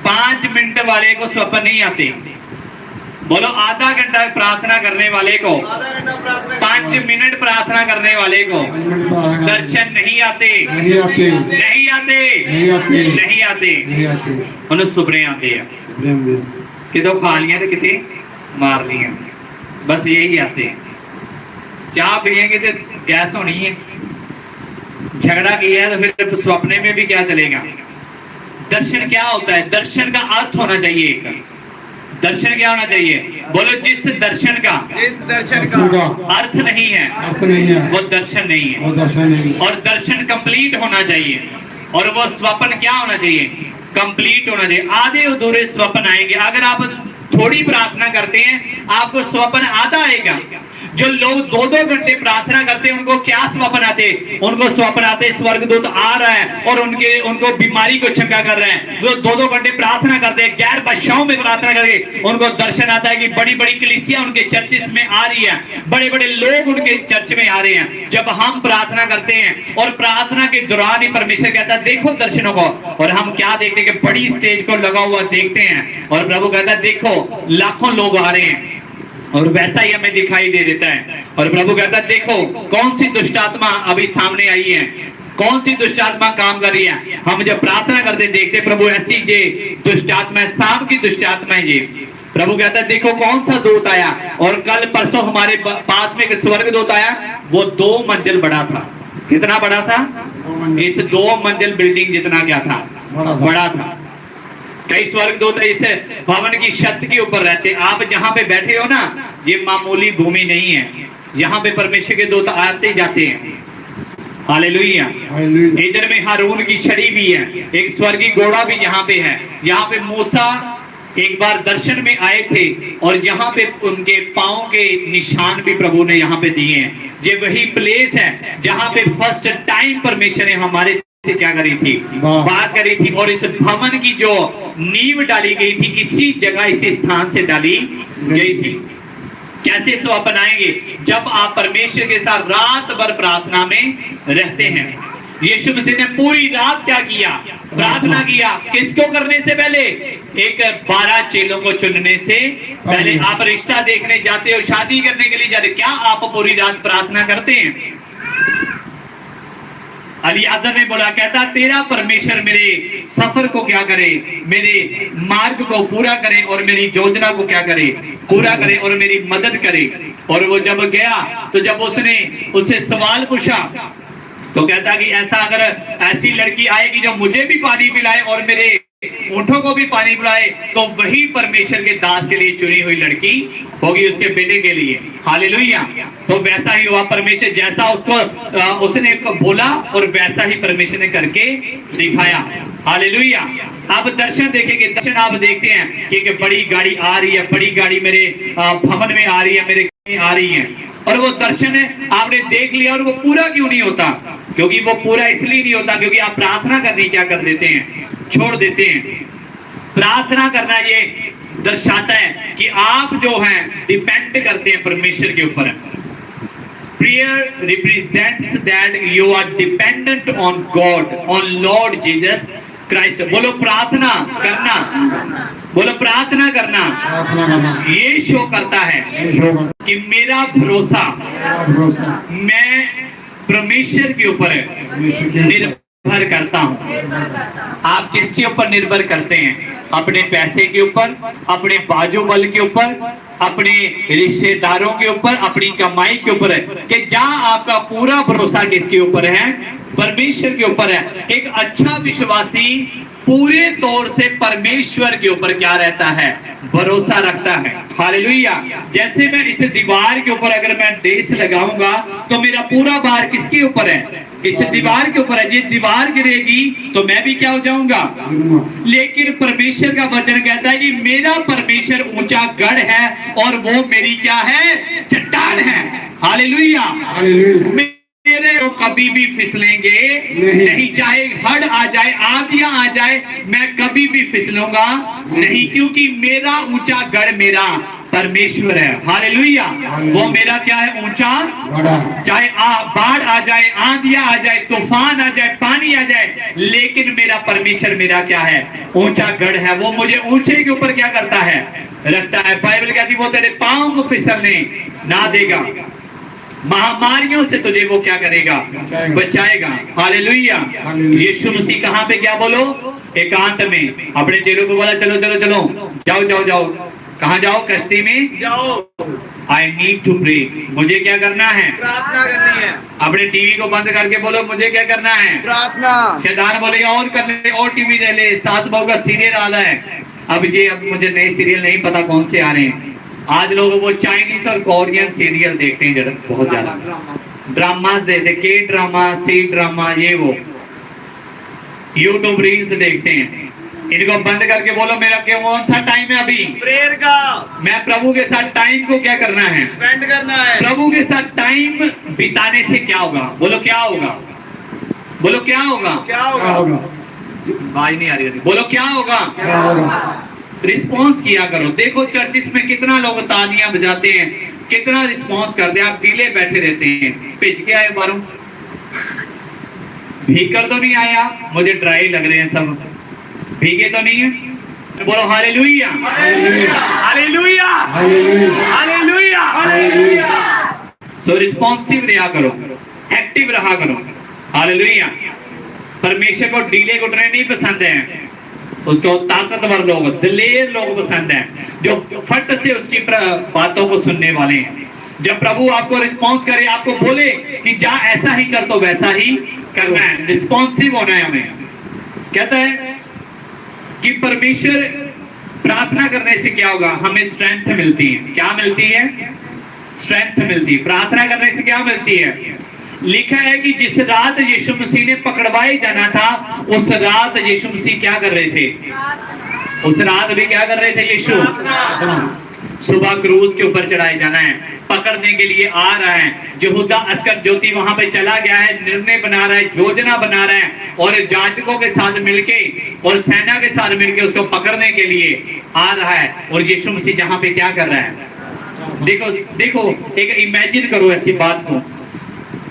5 मिनट वाले को स्वप्न नहीं आते। बोलो आधा घंटा प्रार्थना करने वाले को, 5 मिनट प्रार्थना करने वाले को दर्शन नहीं आते, नहीं आते, नहीं आते, नहीं आते, नहीं आते, नहीं आते। उन्हें सुपने आते हैं, कितों खा लिया तो कितने मार लिया, बस यही आते हैं। चाह पिएंगे तो गैस होनी है, झगड़ा किया है तो फिर स्वप्ने में भी क्या चलेगा? दर्शन क्या होता है? दर्शन का अर्थ होना चाहिए। एक दर्शन क्या होना चाहिए? बोलो जिस दर्शन का अर्थ नहीं है, अर्थ नहीं है, वो दर्शन नहीं है, वो दर्शन नहीं। और दर्शन कंप्लीट होना चाहिए, और वो स्वप्न क्या होना चाहिए? कंप्लीट होना चाहिए। आधे अधूरे स्वप्न आएंगे। अगर आप थोड़ी प्रार्थना करते हैं आपको स्वप्न आधा आएगा। जो लोग 2-2 घंटे प्रार्थना करते हैं उनको क्या स्वप्न आते? उनको स्वप्न आते स्वर्गदूत आ रहा है और उनको बीमारी को चंगा कर रहा है। वो 2-2 घंटे प्रार्थना करते हैं, गैर भाषाओं में प्रार्थना करके उनको दर्शन आता है कि बड़ी बड़ी कलीसिया उनके चर्चिस में आ रही है, बड़े बड़े लोग उनके चर्च में आ रहे हैं। जब हम प्रार्थना करते हैं और प्रार्थना के दौरान ही परमेश्वर कहता है देखो दर्शनों को, और हम क्या देखते हैं कि बड़ी स्टेज को लगा हुआ देखते हैं, और प्रभु कहता है देखो लाखों लोग आ रहे हैं, और वैसा ही हमें दिखाई दे देता है। और प्रभु कहता है देखो कौन सी दुष्ट आत्मा अभी सामने आई है, कौन सी दुष्ट आत्मा काम कर रही है। हम जब प्रार्थना करते देखते प्रभु ऐसी जे दुष्ट आत्मा है, सांप की दुष्ट आत्मा है ये। प्रभु कहता है देखो कौन सा दूत आया, और कल परसों हमारे पास में एक स्वर्ग दूत आया, वो 2 मंजिल बड़ा था। कितना बड़ा था? इस 2 मंजिल बिल्डिंग जितना क्या था, बड़ा था। कई स्वर्गदूत इस भवन की छत के ऊपर रहते। आप जहां पे बैठे हो ना, ये मामूली भूमि नहीं है, यहाँ पे परमेश्वर के दूत आते जाते हैं। हालेलुया। इधर में हारून की छड़ी भी है, एक स्वर्गीय घोड़ा भी यहाँ पे है। यहाँ पे मूसा एक बार दर्शन में आए थे और यहाँ पे उनके पाँव के निशान भी प्रभु ने यहाँ पे दिए हैं। ये वही प्लेस है जहाँ पे फर्स्ट टाइम परमेश्वर ने हमारे से क्या करी थी, बात करी थी। और इस भवन की जो नींव डाली गई थी इसी जगह इसी स्थान से डाली गई थी। कैसे इसको आप बनाएंगे? जब आप परमेश्वर के साथ रात भर प्रार्थना में रहते हैं। यीशु मसीह ने पूरी रात क्या किया? प्रार्थना किया। किसको करने से पहले? एक 12 चेलों को चुनने से पहले। आप रिश्ता देखने जाते हो, शादी करने के लिए जाते, क्या आप पूरी रात प्रार्थना करते हैं? अलियाजर ने बोला, कहता तेरा परमेश्वर मेरे सफर को क्या करे, मेरे मार्ग को पूरा करे और मेरी योजना को क्या करे, पूरा करे और मेरी मदद करे। और वो जब गया तो जब उसने उससे सवाल पूछा तो कहता कि ऐसा अगर ऐसी लड़की आएगी जो मुझे भी पानी पिलाए और मेरे ऊंटों को भी पानी पिलाए तो वही परमेश्वर के दास के लिए चुनी हुई लड़की होगी, उसके बेटे के लिए। हालेलुया। तो वैसा ही हुआ, परमेश्वर जैसा उसको उसने बोला और वैसा ही परमेश्वर ने करके दिखाया। हालेलुया। आप दर्शन देखेंगे, दर्शन आप देखते हैं कि एक बड़ी गाड़ी आ रही है, बड़ी गाड़ी मेरे भवन में आ रही है, मेरे आ रही है। और वो दर्शन आपने देख लिया और वो पूरा क्यों नहीं होता? क्योंकि वो पूरा इसलिए नहीं होता क्योंकि आप प्रार्थना करनी क्या कर देते हैं, छोड़ देते हैं। प्रार्थना करना ये दर्शाता है कि आप जो हैं डिपेंड करते हैं परमेश्वर के ऊपर। Prayer represents that you are dependent on God, on Lord Jesus Christ. बोलो प्रार्थना करना, बोलो प्रार्थना करना। ये शो करता है कि मेरा भरोसा मैं परमेश्वर के ऊपर निर्भर करता हूँ। आप किसके ऊपर निर्भर करते हैं? अपने पैसे के ऊपर, अपने बाजू बल के ऊपर, अपने रिश्तेदारों के ऊपर, अपनी कमाई के ऊपर है कि जहां आपका पूरा भरोसा किसके ऊपर है? परमेश्वर के ऊपर है। एक अच्छा विश्वासी पूरे तौर से परमेश्वर के ऊपर क्या रहता है? भरोसा रखता है। हालेलुया। जैसे मैं इस दीवार के ऊपर अगर मैं डेस लगाऊंगा तो मेरा पूरा भार किसके ऊपर है? इस दीवार के ऊपर है। ये दीवार गिरेगी तो मैं भी क्या हो जाऊंगा? लेकिन परमेश्वर का वचन कहता है कि मेरा परमेश्वर ऊंचा गढ़ है और वो मेरी क्या है? चट्टान है। हालेलुया। मेरे तो कभी भी फिसलेंगे नहीं, चाहे हड़ आ जाए, आंधियां आ जाए, मैं कभी भी फिसलूंगा नहीं, क्योंकि मेरा ऊंचा गढ़ मेरा परमेश्वर है। हालेलुया। वो मेरा क्या है? ऊंचा। चाहे बाढ़ आ जाए, आंधियां आ जाए, तूफान आ जाए, पानी आ जाए, लेकिन मेरा परमेश्वर मेरा क्या है? ऊंचा गढ़ है। वो मुझे ऊंचे के ऊपर क्या करता है? रखता है। बाइबल कहती है वो तेरे पांव को फिसलने ना देगा। महामारियों से तुझे वो क्या करेगा? बचाएगा। हालेलुया। यीशु मसीह कहाँ पे क्या बोलो? एकांत में अपने चेलों को बोला चलो चलो चलो, जाओ जाओ जाओ। कहाँ जाओ? कश्ती में जाओ। I need to pray. मुझे क्या करना है? प्रार्थना करनी है। अपने टीवी को बंद करके बोलो मुझे क्या करना है? प्रार्थना। शैतान बोलेगा और कर ले, और टीवी दे ले, सास बहू का सीरियल आ रहा है। अब मुझे नए सीरियल नहीं पता कौन से आ रहे हैं। आज लोग वो चाइनीज और कोरियन सीरियल देखते हैं जरा, बहुत ज्यादा ड्रामास देखते, के ड्रामा, सी ड्रामा, ये वो यूट्यूब रील्स देखते हैं। इनको बंद करके बोलो मेरा क्या कौन सा टाइम है अभी? प्रेयर का। मैं प्रभु के साथ टाइम को क्या करना है? स्पेंड करना है। प्रभु के साथ टाइम बिताने से क्या होगा? बोलो क्या होगा? बोलो क्या होगा? क्या होगा? आवाज नहीं आ रही। बोलो क्या होगा? रिस्पॉन्स किया करो। देखो चर्चिस में कितना लोग तालियां बजाते हैं, कितना रिस्पॉन्स करते हैं। आप पीले बैठे रहते हैं। भिज के आए बारों? भीकर तो नहीं आया? मुझे ड्राई लग रहे हैं सब। भीगे तो नहीं है? बोलो हालेलुया। हालेलुया। हालेलुया। सो रिस्पॉन्सिव रहा करो, एक्टिव रहा करो। हालेलुया। परमेश्वर को ढीले घुटने नहीं पसंद है, उसको ताकतवर लोग, दिलेर लोग पसंद हैं, जो फट से उसकी बातों को सुनने वाले हैं। जब प्रभु आपको रिस्पॉन्स करे, आपको बोले कि जा ऐसा ही कर, तो वैसा ही करना है। रिस्पॉन्सिव होना है हमें। कहता है कि परमेश्वर प्रार्थना करने से क्या होगा? हमें स्ट्रेंथ मिलती है। क्या मिलती है? स्ट्रेंथ मिलती है। प्रार्थना करने से क्या मिलती है? लिखा है कि जिस रात यीशु मसीह ने पकड़वाए जाना था, उस रात यीशु मसीह क्या कर रहे थे? उस रात भी क्या कर रहे थे यीशु? सुबह क्रूज के ऊपर चढ़ाए जाना है, पकड़ने के लिए आ रहा है। यहूदा अस्कर ज्योति वहां पे चला गया है, निर्णय बना रहा है, योजना बना रहा है और जांचकों के साथ मिलके और सेना के साथ मिलके उसको पकड़ने के लिए आ रहा है। और यीशु मसीह जहां पे क्या कर रहा है? देखो देखो, एक इमेजिन करो ऐसी बात को,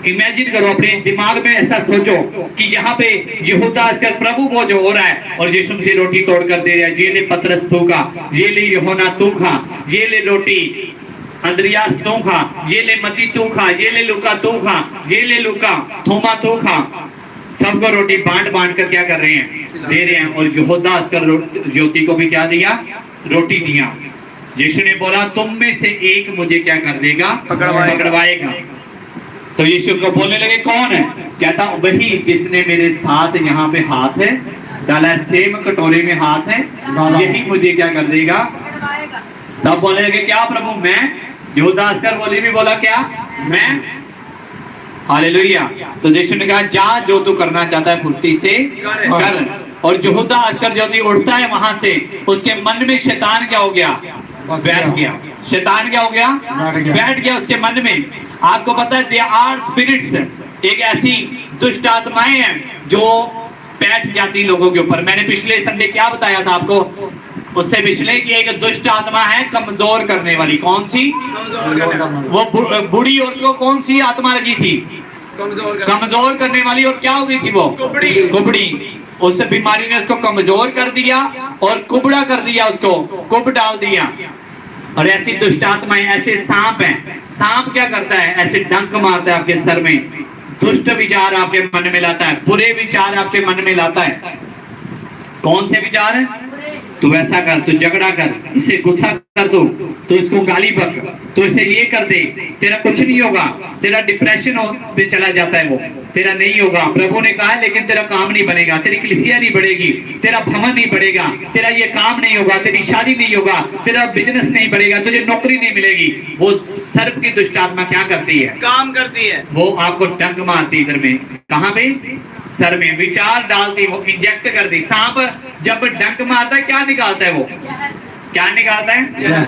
इमेजिन करो अपने दिमाग में, ऐसा सोचो कि यहाँ पे यहूदा अस्कर प्रभु वो जो हो रहा है और यीशु मसीह रोटी तोड़ कर दे रहा है, ये ले पतरस तू खा, ये ले यूहन्ना तू खा, ये ले रोटी अंद्रियास तू खा, ये ले मती तू खा, ये ले लूका तू खा, ये ले लूका थोमा तू खा। सबको रोटी बांट बांट कर क्या कर रहे हैं? दे रहे हैं। और यहूदा अस्कर ज्योति को भी क्या दिया? रोटी दिया। यीशु ने बोला तुम में से एक मुझे क्या कर देगा? पकड़वाएगा। तो यीशु को बोलने लगे कौन है? कहता वही जिसने मेरे साथ यहाँ पे हाथ है डाला, सेम कटोरे में हाथ है, यही मुझे क्या कर देगा? सब बोलने लगे क्या प्रभु मैं? यहूदा अस्कर बोली भी बोला क्या? मैं। हालेलुया। तो यीशु ने कहा जा जो तू करना चाहता है फुर्ती से कर। और यहूदा अस्कर ज्योति उठता है वहां से, उसके मन में शैतान क्या हो गया? बैठ गया। शैतान क्या हो गया? बैठ गया उसके मन में। आपको पता है देयर आर स्पिरिट्स, एक ऐसी दुष्ट आत्माएं हैं जो बैठ जाती लोगों के ऊपर। मैंने पिछले संडे क्या बताया था आपको? उससे पिछले कि एक दुष्ट आत्मा है कमजोर करने वाली। कौन सी? वो बूढ़ी औरत को कौन सी आत्मा लगी थी? कमजोर करने वाली। और क्या हो गई थी वो? कुबड़ी। उस बीमारी ने उसको कमजोर कर दिया और कुबड़ा कर दिया, उसको कुब डाल दिया। और ऐसी दुष्ट आत्माएं, ऐसे सांप हैं। सांप क्या करता है? ऐसे डंक मारता है आपके सर में, दुष्ट विचार आपके मन में लाता है, बुरे विचार आपके मन में लाता है। कौन से विचार है? तू ऐसा कर, तू झगड़ा कर, इसे गुस्सा कर, तू इसको गाली बक, तो इसे ये कर दे, तेरा कुछ नहीं होगा, तेरा डिप्रेशन पे चला जाता है, वो तेरा नहीं होगा। प्रभु ने कहा है लेकिन तेरा काम नहीं बनेगा, तेरी कलीसिया नहीं बढ़ेगी, तेरा भवन नहीं बढ़ेगा, तेरा ये काम नहीं होगा, तेरी शादी नहीं होगा, तेरा बिजनेस नहीं बढ़ेगा, तुझे नौकरी नहीं मिलेगी। वो सर्प की दुष्ट आत्मा क्या करती है? काम करती है। वो आपको डंक मारती इधर में, कहाँ पे? सर में। विचार डालती, वो इंजेक्ट कर दी। सांप जब डंक मारता है क्या निकालता है? वो क्या निकालता है?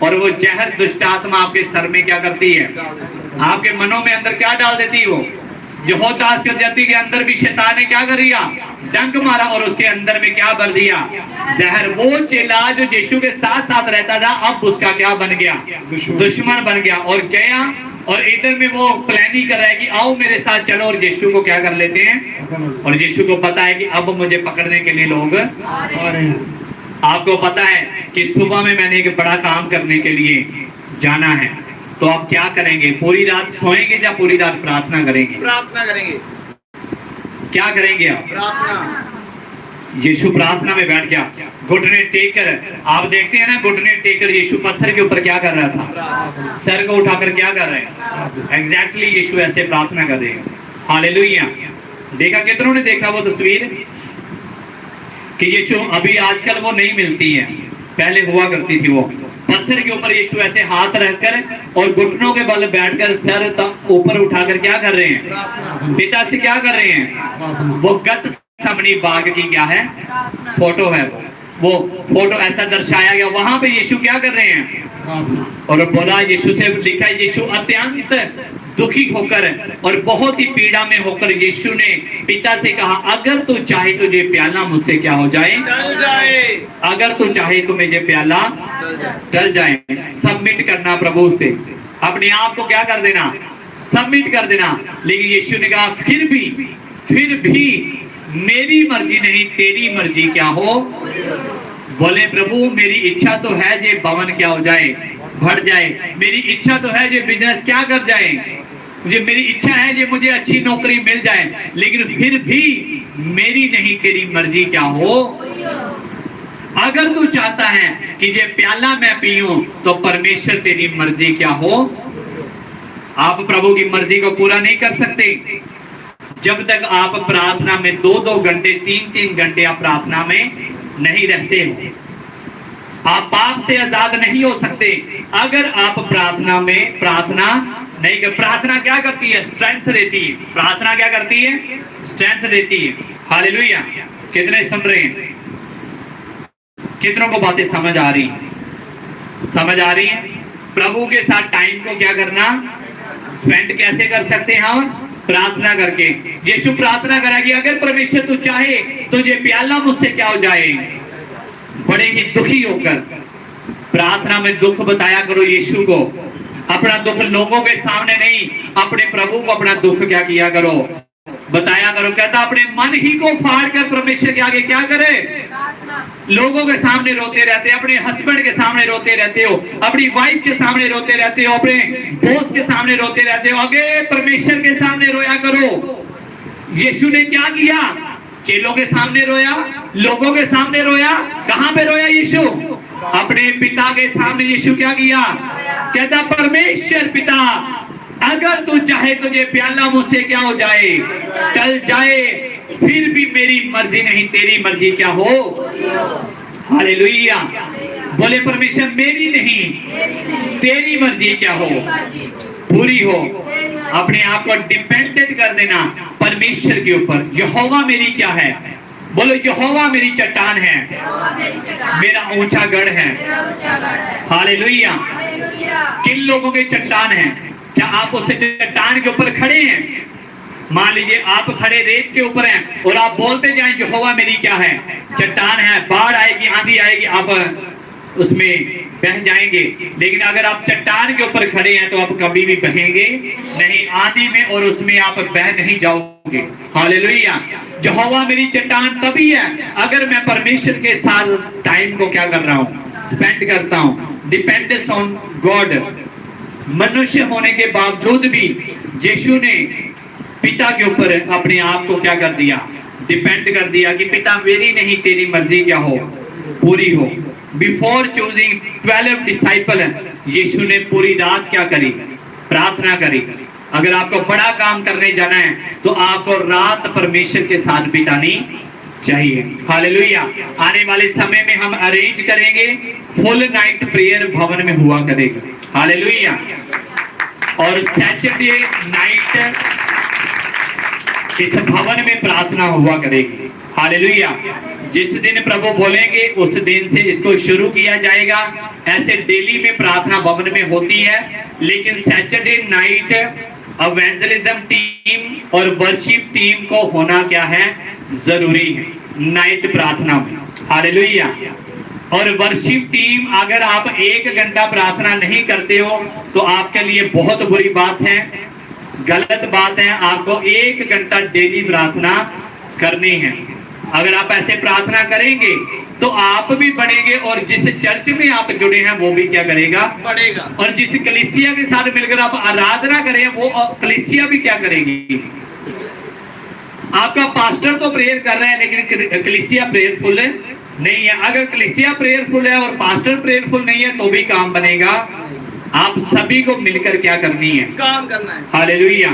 और वो जहर दुष्ट आत्मा आपके सर में क्या करती है? आपके मनों में अंदर क्या डाल देती है? वो यहूदा अस्कर जाति के अंदर भी शैतान ने क्या कर दिया? डंक मारा और उसके अंदर में क्या भर दिया? जहर। वो चेला जो यीशु के साथ साथ रहता था अब उसका क्या बन गया? दुश्मन बन गया। और गया और इधर में वो प्लानिंग कर रहा है कि आओ मेरे साथ चलो, और यीशु को क्या कर लेते हैं? और यीशु को पता है कि अब मुझे पकड़ने के लिए लोग आ रहे हैं। आपको पता है कि सुबह में मैंने एक बड़ा काम करने के लिए जाना है, तो आप क्या करेंगे? पूरी रात सोएंगे या पूरी रात प्रार्थना करेंगे? प्रार्थना करेंगे। क्या करेंगे आप? प्रार्थना। यीशु प्रार्थना में बैठ गया, घुटने टेक कर। आप देखते हैं ना, घुटने टेक कर यीशु पत्थर के ऊपर क्या कर रहा था? सर को उठाकर क्या कर रहे हैं? एग्जैक्टली यीशु ऐसे प्रार्थना कर रहे हैं। हालेलुया। देखा कितनों ने देखा वो तस्वीर कि यीशु अभी आजकल वो नहीं मिलती है, पहले हुआ करती थी। वो पत्थर के ऊपर यीशु ऐसे हाथ रखकर और घुटनों के बल बैठकर सर ऊपर उठाकर क्या कर रहे हैं? पिता से क्या कर रहे हैं? वो गत समनी बाग की क्या है? फोटो है। वो फोटो ऐसा दर्शाया गया। वहां पे यीशु क्या कर रहे हैं? और बोला, यीशु से लिखा है, यीशु अत्यंत दुखी होकर और बहुत ही पीड़ा में होकर यीशु ने पिता से कहा अगर तू चाहे तुझे प्याला मुझसे क्या हो जाए? टल जाए। अगर तू चाहे तो मुझे प्याला टल जाए। सबमिट करना प्रभु से, अपने आप को क्या कर देना? सबमिट कर देना। लेकिन यीशु ने कहा फिर भी मेरी मर्जी नहीं तेरी मर्जी क्या हो? बोले प्रभु मेरी इच्छा तो है जे भवन क्या हो जाए? बढ़ जाए। मेरी इच्छा तो है जे बिजनेस क्या कर जाए? मेरी इच्छा है जे मुझे अच्छी नौकरी मिल जाए, लेकिन फिर भी मेरी नहीं तेरी मर्जी क्या हो? अगर तू चाहता है कि ये प्याला मैं पीऊं तो परमेश्वर तेरी मर्जी क्या हो? आप प्रभु की मर्जी को पूरा नहीं कर सकते जब तक आप प्रार्थना में 2-2 घंटे 3-3 घंटे आप प्रार्थना में नहीं रहते हो। आप पाप से आजाद नहीं हो सकते अगर आप प्रार्थना नहीं कर। प्रार्थना क्या करती है? स्ट्रेंथ देती है। प्रार्थना क्या करती है? स्ट्रेंथ देती है। हालेलुया। कितने सुन रहे हैं? कितनों को बातें समझ आ रही हैं? समझ आ रही है? प्रभु के साथ टाइम को क्या करना, स्पेंड कैसे कर सकते हैं हम? प्रार्थना करके। यीशु प्रार्थना करा कि अगर परमेश्वर तू चाहे तो ये प्याला मुझसे क्या हो जाए, बड़े ही दुखी होकर प्रार्थना में दुख बताया करो यीशु को। अपना दुख लोगों के सामने नहीं, अपने प्रभु को अपना दुख क्या किया करो, बताया करो। कहता अपने मन ही को फाड़ कर परमेश्वर के आगे क्या करे, लोगों के सामने रोते रहते, अपने हस्बैंड के सामने रोते रहते हो, अपनी वाइफ के सामने रोते रहते हो, अपने बॉस के सामने रोते रहते हो, आगे परमेश्वर के सामने रोया करो। यीशु ने क्या किया? चेलों के सामने रोया, लोगों के सामने रोया। कहां पे रोया यीशु? अपने पिता के सामने यीशु क्या किया? कहता परमेश्वर पिता अगर तू चाहे तो ये प्याला मुझसे क्या हो जाए, टल जाए, फिर भी मेरी मर्जी नहीं तेरी मर्जी क्या हो। हालेलुया। बोले परमेश्वर मेरी नहीं तेरी मर्जी क्या हो, पूरी हो। अपने आप को डिपेंडेंट कर देना परमेश्वर के ऊपर। यहोवा मेरी क्या है? बोलो यहोवा मेरी चट्टान है, मेरा ऊंचा गढ़ है। हालेलुया। किन लोगों के चट्टान है? क्या आप उस चट्टान के ऊपर खड़े हैं? मान लीजिए आप खड़े रेत के ऊपर हैं और आप बोलते जाएं यहोवा मेरी क्या है, चट्टान है, बाढ़ आएगी, आंधी आएगी, आप उसमें बह जाएंगे। लेकिन अगर आप चट्टान के ऊपर खड़े हैं तो आप कभी भी बहेंगे नहीं, आंधी में और उसमें आप बह नहीं जाओगे। हालेलुया। यहोवा मेरी चट्टान तभी है अगर मैं परमेश्वर के साथ टाइम को क्या कर रहा हूँ, स्पेंड करता हूँ। Dependence on God. मनुष्य होने के बावजूद भी यीशु ने पिता के ऊपर अपने आप को क्या कर दिया, डिपेंड कर दिया कि पिता मेरी नहीं तेरी मर्जी क्या हो, पूरी हो। बिफोर चूजिंग 12 डिसाइपल यीशु ने पूरी रात क्या करी, प्रार्थना करी। अगर आपको बड़ा काम करने जाना है तो आपको रात परमेश्वर के साथ बितानी चाहिए। हालेलुया। आने वाले समय में हम अरेंज करेंगे, फुल नाइट प्रेयर भवन में हुआ करेगा। हालेलुया। और सैटरडे नाइट इस भवन में प्रार्थना हुआ करेगी। हालेलुया। जिस दिन प्रभु बोलेंगे उस दिन से इसको शुरू किया जाएगा। ऐसे डेली में प्रार्थना भवन में होती है, लेकिन सैटरडे नाइट इवेंजलिज्म टीम और वर्शिप टीम को होना क्या है, जरूरी है नाइट प्रार्थना में। हालेलुया। और वर्शिप टीम अगर आप 1 घंटा प्रार्थना नहीं करते हो तो आपके लिए बहुत बुरी बात है, गलत बात है। आपको 1 घंटा डेली प्रार्थना करनी है। अगर आप ऐसे प्रार्थना करेंगे तो आप भी बढ़ेंगे और जिस चर्च में आप जुड़े हैं वो भी क्या करेगा, बढ़ेगा। और जिस कलीसिया के साथ मिलकर आप आराधना करें वो कलीसिया भी क्या करेगी। आपका पास्टर तो प्रेयर कर रहा है लेकिन कलीसिया प्रेयरफुल नहीं है। अगर कलीसिया प्रेयरफुल है और पास्टर प्रेयरफुल नहीं है तो भी काम बनेगा। आप सभी को मिलकर क्या करनी है, काम करना है। हालेलुया।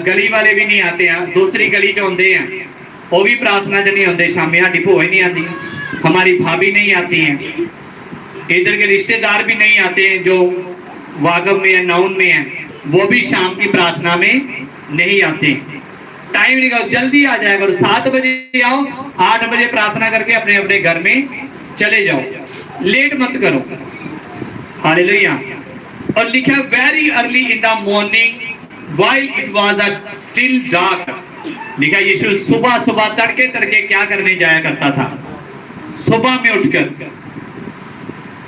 गली वाले भी नहीं आते हैं, दूसरी गली च होंगे हैं, वो भी प्रार्थना च नहीं होते। शामी साडी भोए नहीं आती, हमारी भाभी नहीं आती हैं, इधर के रिश्तेदार भी नहीं आते हैं जो वाकफ में या नाउन में हैं, वो भी शाम की प्रार्थना में नहीं आते। टाइम निकालो, जल्दी आ जाएगा। 7 बजे आओ, 8 बजे प्रार्थना करके अपने अपने घर में चले जाओ, लेट मत करो। हालेलुया। और लिखा very early in the morning while it was still dark. लिखा यीशु सुबह सुबह तड़के तड़के क्या करने जाया करता था, सुबह में उठकर।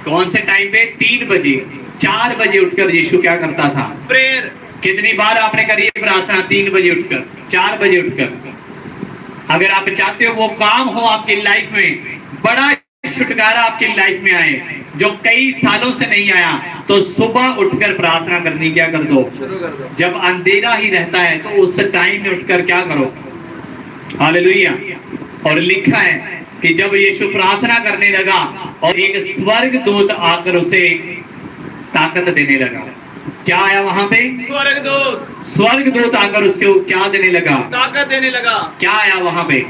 कौन से टाइम पे? 3 बजे 4 बजे उठकर यीशु क्या करता था, प्रेयर। कितनी बार आपने करी प्रार्थना? 3 बजे उठकर, 4 बजे उठकर। अगर आप चाहते हो वो काम हो आपकी लाइफ में, बड़ा छुटकारा आपकी लाइफ में आए जो कई सालों से नहीं आया, तो सुबह उठकर प्रार्थना करनी क्या कर दो, शुरू कर दो। जब अंधेरा ही रहता है तो उस टाइम में उठकर क्या करो। हालेलुया। और लिखा है कि जब यीशु प्रार्थना करने लगा और एक स्वर्गदूत आकर उसे ताकत देने लगा। क्या आया वहां पे? स्वर्गदूत। स्वर्गदूत आकर उसको क्या देने लगा, ताकत देने लगा। क्या आया वहां पे?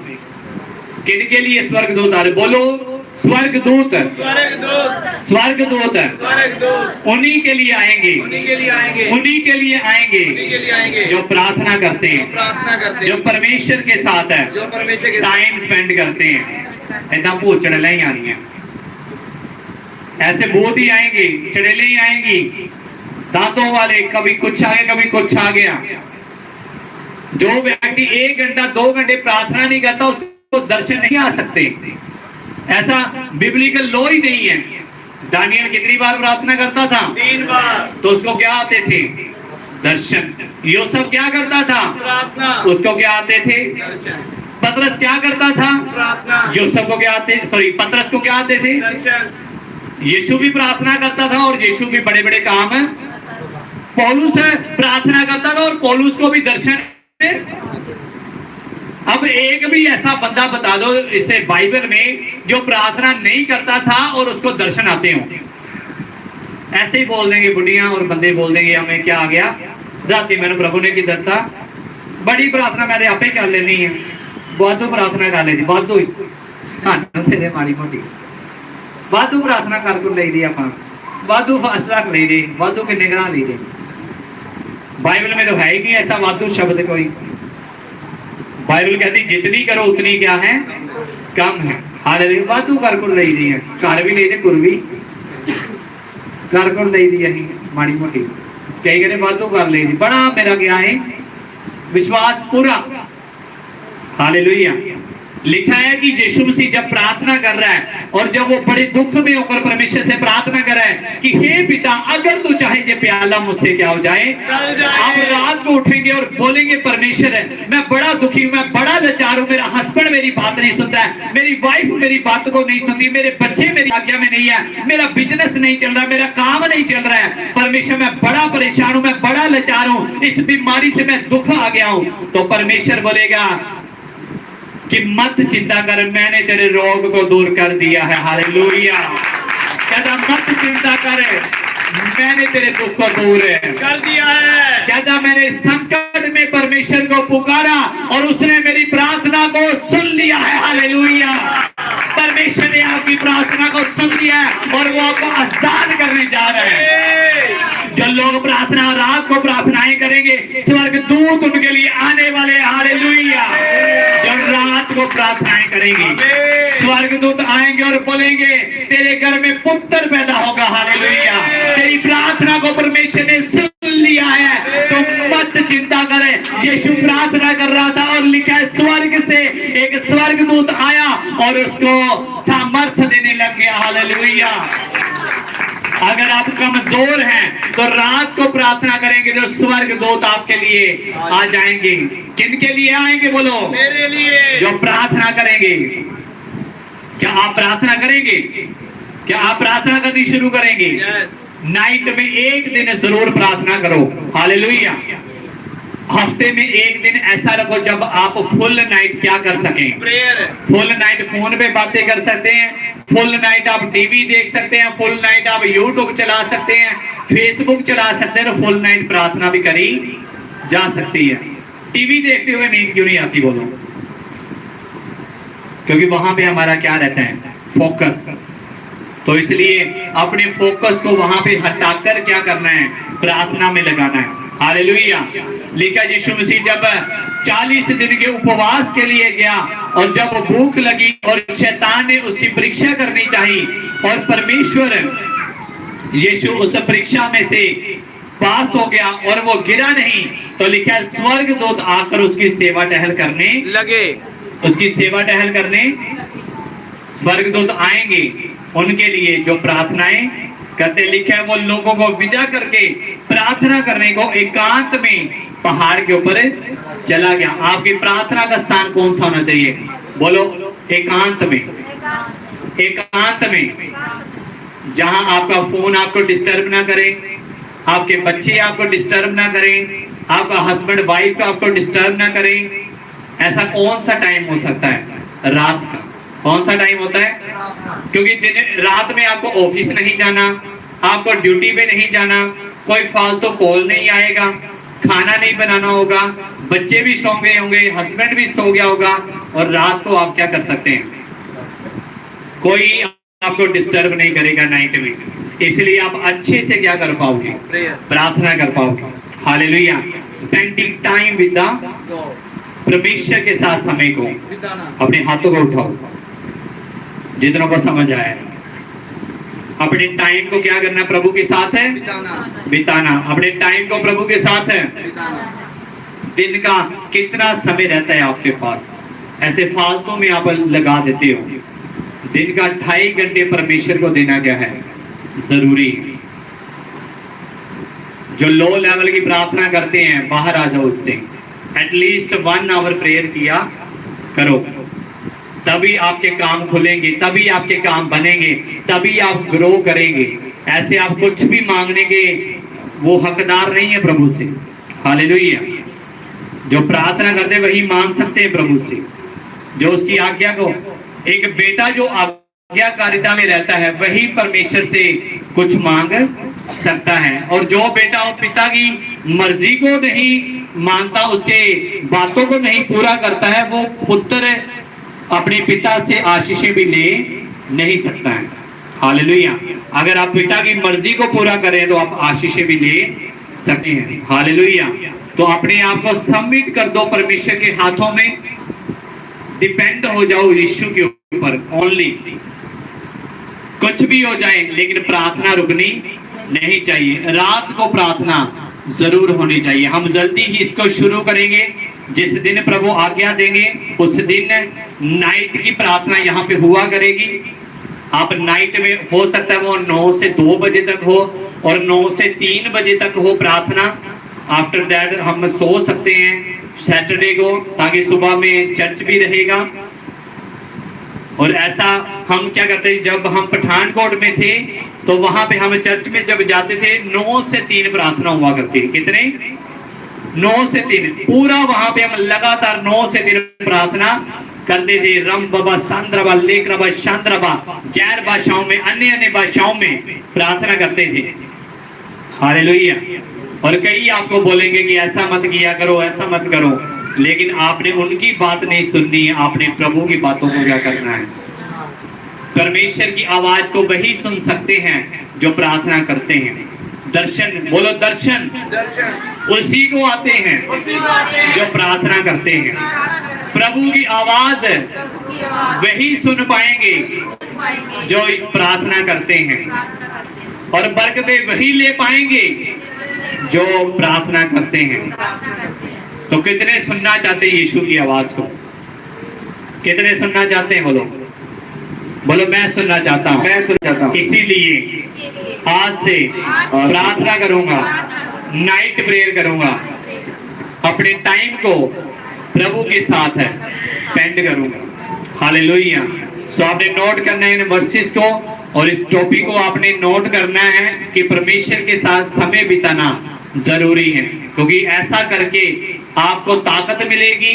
किनके लिए स्वर्गदूत आ रहे? बोलो स्वर्गदूत। स्वर्गदूत। स्वर्गदूत स्वर्गदूत उन्हीं के लिए आएंगे, उन्हीं के लिए आएंगे, उन्हीं के लिए आएंगे, उन्हीं के लिए आएंगे जो प्रार्थना करते हैं, प्रार्थना करते जो हैं, परमेश्वर के साथ है, जो परमेश्वर के टाइम स्पेंड करते हैं। ऐसा भोचन नहीं आनी है। ऐसे भूत ही आएंगे, चड़ेले ही आएंगी, दांतों वाले, कभी कुछ आ गया कभी कुछ आ गया। जो व्यक्ति 1 घंटा 2 घंटे प्रार्थना नहीं करता उसको दर्शन नहीं आ सकते, ऐसा बिब्लिकल लॉ ही नहीं है। दानियल कितनी बार प्रार्थना करता था? 3 बार। तो उसको क्या आते थे? दर्शन। यूसुफ क्या करता था? प्रार्थना। उसको क्या आते थे? दर्शन। पतरस क्या करता था? प्रार्थना। यूसुफ को क्या आते, सॉरी पतरस को क्या आते थे? दर्शन। यीशु भी प्रार्थना करता था और यीशु भी बड़े बड़े काम है। पौलुस प्रार्थना करता था और पौलुस को भी दर्शन। अब एक भी ऐसा बंदा बता दो इसे बाइबल में जो प्रार्थना नहीं करता था और उसको दर्शन आते हो। ऐसे ही बोल देंगे बुढ़ियां और बंदे बोल देंगे हमें क्या आ गया, राती मैंने प्रभु ने की दरता बड़ी प्रार्थना मैंने आपे कर लेनी है, वाधू प्रार्थना कर लेनी, वाधू ही हाँ दे माड़ी मोटी वाधू प्रार्थना कर को ले दी आप, वाधू फास्ट रख ले दी, वाधू किन्ने करा ली दी। बाइबल में तो है ही नहीं ऐसा वाधू शब्द कोई। बाइबल कहती जितनी करो उतनी क्या है, कम है। हालेलुया। वाधू कर को ले दी है, घर भी ले दे कुर भी कर को ले दी है माड़ी मोटी, कई कहते वाधू कर ले दी, बड़ा मेरा क्या है विश्वास पूरा। हालेलुया। लिखा है कि यीशु मसीह जब प्रार्थना कर रहा है और जब वो बड़े दुख में होकर परमेश्वर से प्रार्थना कर रहा है कि हे पिता अगर तू चाहे ये प्याला मुझसे क्या हो जाए, आप रात को उठेंगे और बोलेंगे परमेश्वर है मैं बड़ा दुखी हूं, मैं बड़ा लाचार हूं, मेरा हस्बैंड मेरी बात नहीं सुनता है, मेरी वाइफ मेरी बात को नहीं सुनती, मेरे बच्चे मेरी आज्ञा में नहीं है, मेरा बिजनेस नहीं चल रहा, मेरा काम नहीं चल रहा है, परमेश्वर मैं बड़ा परेशान हूं, मैं बड़ा लाचार हूं, इस बीमारी से मैं दुख आ गया हूं। तो परमेश्वर बोलेगा कि मत चिंता कर, मैंने तेरे रोग को दूर कर दिया है। हालेलुया। कहता मत चिंता कर, मैंने तेरे दुख को दूर कर दिया है। कहता मैंने संकट में परमेश्वर को पुकारा और उसने मेरी प्रार्थना को सुन लिया है। हालेलुया। परमेश्वर ने आपकी प्रार्थना को सुन लिया है और वो आपको आजाद करने जा रहे हैं। जो लोग प्रार्थना रात को प्रार्थनाएं करेंगे स्वर्गदूत उनके लिए आने वाले। हालेलुया। जब रात को प्रार्थनाएं करेंगे स्वर्गदूत आएंगे और बोलेंगे तेरे घर में पुत्र पैदा होगा। हालेलुया। तेरी प्रार्थना को परमेश्वर ने सुन लिया है, तो मत चिंता करे। यीशु प्रार्थना कर रहा था और लिखा है स्वर्ग से एक स्वर्गदूत आया और उसको सामर्थ्य देने लग गया। हालेलुया। अगर आप कमजोर हैं तो रात को प्रार्थना करेंगे तो स्वर्गदूत आपके लिए आ जाएंगे। किन के लिए आएंगे बोलो? मेरे लिए। जो प्रार्थना करेंगे। क्या आप प्रार्थना करेंगे? क्या आप प्रार्थना करनी शुरू करेंगे? नाइट में एक दिन जरूर प्रार्थना करो। हालेलुया। हफ्ते में एक दिन ऐसा रखो जब आप फुल नाइट क्या कर सकें, प्रेयर। फुल नाइट फोन पे बातें कर सकते हैं, फुल नाइट आप टीवी देख सकते हैं, फुल नाइट आप यूट्यूब चला सकते हैं, फेसबुक चला सकते हैं, तो फुल नाइट प्रार्थना भी करी जा सकती है। टीवी देखते हुए नींद क्यों नहीं आती बोलो? क्योंकि वहां पे हमारा क्या रहता है, फोकस। तो इसलिए अपने फोकस को वहां पे हटाकर क्या करना है, प्रार्थना में लगाना है। हालेलुया। लिखा यीशु मसीह जब 40 दिन के उपवास के लिए गया और जब भूख लगी और शैतान ने उसकी परीक्षा करनी चाहिए और परमेश्वर यीशु उस परीक्षा में से पास हो गया और वो गिरा नहीं, तो लिखा स्वर्गदूत आकर उसकी सेवा टहल करने लगे। उसकी सेवा टहल करने स्वर्गदूत आएंगे उनके लिए जो प्रार्थनाएं करते। लिखा है वो लोगों को विदा करके प्रार्थना करने को एकांत में पहाड़ के ऊपर चला गया। आपकी प्रार्थना का स्थान कौन सा होना चाहिए बोलो? एकांत में। एकांत में, जहां आपका फोन आपको डिस्टर्ब ना करे, आपके बच्चे आपको डिस्टर्ब ना करें, आपका हस्बैंड वाइफ आपको डिस्टर्ब ना करें। ऐसा कौन सा टाइम हो सकता है? रात का। कौन सा टाइम होता है? क्योंकि दिन रात में आपको ऑफिस नहीं जाना, आपको ड्यूटी पे नहीं जाना, कोई फालतू कॉल नहीं आएगा, खाना नहीं बनाना होगा, बच्चे भी सो गए होंगे, हस्बैंड भी सो गया होगा, और रात को आप क्या कर सकते हैं, कोई आपको डिस्टर्ब नहीं करेगा नाइट में। इसलिए आप अच्छे से क्या कर पाओगे, प्रार्थना कर पाओगे। Hallelujah. Spending time with the परमेश्वर के साथ समय को। अपने हाथों को उठाओ जितनों को समझ आया। अपने टाइम को क्या करना, प्रभु के साथ है बिताना। अपने टाइम को प्रभु के साथ है। दिन का कितना समय रहता है आपके पास, ऐसे फालतू में आप लगा देते हो। दिन का 2.5 घंटे परमेश्वर को देना क्या है, जरूरी। जो लो लेवल की प्रार्थना करते हैं बाहर आ जाओ उससे, एटलीस्ट 1 आवर प्रेयर किया करो, तभी आपके काम खुलेंगे, तभी आपके काम बनेंगे, तभी आप ग्रो करेंगे। ऐसे आप कुछ भी मांगने के वो हकदार नहीं है प्रभु से। हालेलुया। जो प्रार्थना करते वही मांग सकते हैं प्रभु से, जो उसकी आज्ञा को। एक बेटा जो आज्ञाकारिता में रहता है वही परमेश्वर से कुछ मांग सकता है। और जो बेटा और पिता की मर्जी को नहीं मानता, उसके बातों को नहीं पूरा करता है, वो पुत्र अपने पिता से आशीषें भी ले नहीं सकता है। हालेलुया। अगर आप पिता की मर्जी को पूरा करें तो आप आशीषें भी ले सकते हैं। हालेलुया। तो अपने आप को सबमिट कर दो परमेश्वर के हाथों में, डिपेंड हो जाओ यीशु के ऊपर ओनली। कुछ भी हो जाए लेकिन प्रार्थना रुकनी नहीं चाहिए। रात को प्रार्थना जरूर होनी चाहिए। हम जल्दी ही इसको शुरू करेंगे। जिस दिन प्रभु आज्ञा देंगे उस दिन नाइट की प्रार्थना यहाँ पे हुआ करेगी। आप नाइट में हो सकता है वो 9 से 2 बजे तक हो और 9 से 3 बजे तक हो प्रार्थना। आफ्टर दैट हम सो सकते हैं सैटरडे को, ताकि सुबह में चर्च भी रहेगा। और ऐसा हम क्या करते हैं, जब हम पठानकोट में थे तो वहां पे हम चर्च में जब जाते थे 9 से 3 प्रार्थना हुआ करती है। कितने? 9 से 3 पूरा वहां पे हम लगातार 9 से 3 प्रार्थना करते थे। रम बाबा सांद्रबा लेकरबा शांद्रबा, गैर भाषाओं में, अन्य भाषाओं में प्रार्थना करते थे। हालेलुया। और कई आपको बोलेंगे कि ऐसा मत किया करो, ऐसा मत करो, लेकिन आपने उनकी बात नहीं सुननी है। आपने प्रभु की बातों को क्या करना है। परमेश्वर की आवाज को वही सुन सकते हैं जो प्रार्थना करते हैं। दर्शन, बोलो दर्शन, उसी को आते हैं जो प्रार्थना करते हैं। प्रभु की आवाज वही सुन पाएंगे जो प्रार्थना करते हैं, और बरकतें वही ले पाएंगे जो प्रार्थना करते हैं। तो कितने सुनना चाहते हैं यीशु की आवाज को? कितने सुनना चाहते हैं? बोलो बोलो, मैं सुनना चाहता हूँ, मैं सुनना चाहता हूँ। इसीलिए आज से प्रार्थना करूंगा, नाइट प्रेयर करूंगा, अपने टाइम को प्रभु के साथ है स्पेंड करूंगा। हालेलुया। सो आपने नोट करना है इन वर्सेस को, और इस टॉपिक को आपने नोट करना है कि परमेश्वर के साथ समय बिताना जरूरी है, क्योंकि ऐसा करके आपको ताकत मिलेगी,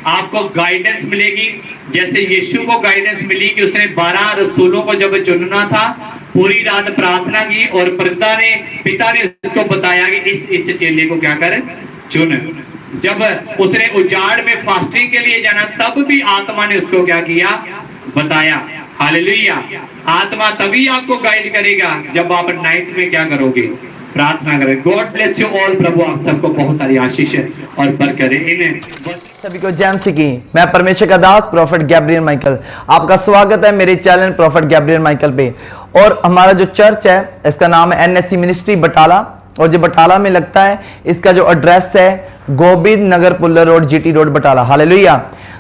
आपको गाइडेंस मिलेगी। जैसे यीशु को गाइडेंस मिली कि उसने 12 रसूलों को जब चुनना था, पूरी रात प्रार्थना की और पिता ने उसको बताया कि इस चेले को क्या कर, चुन। जब उसने उजाड़ में फास्टिंग के लिए जाना, तब भी आत्मा ने उसको क्या किया, बताया। हालेलुया। आत्मा तभी आपको गाइड करेगा जब आप नाइट में क्या करोगे, प्रार्थना करें। God bless you all. प्रभु आप सबको बहुत सारी आशीष और बरकत इन्हें सभी को जय मसीह की। मैं परमेश्वर का दास प्रोफेट गैब्रियल माइकल, आपका स्वागत है मेरे चैनल प्रोफेट गैब्रियल माइकल पे। और हमारा जो चर्च है इसका नाम है NSC मिनिस्ट्री बटाला, और जो बटाला में लगता है, इसका जो एड्रेस है Govind Nagar Pullar road, GT road Batala. Hallelujah.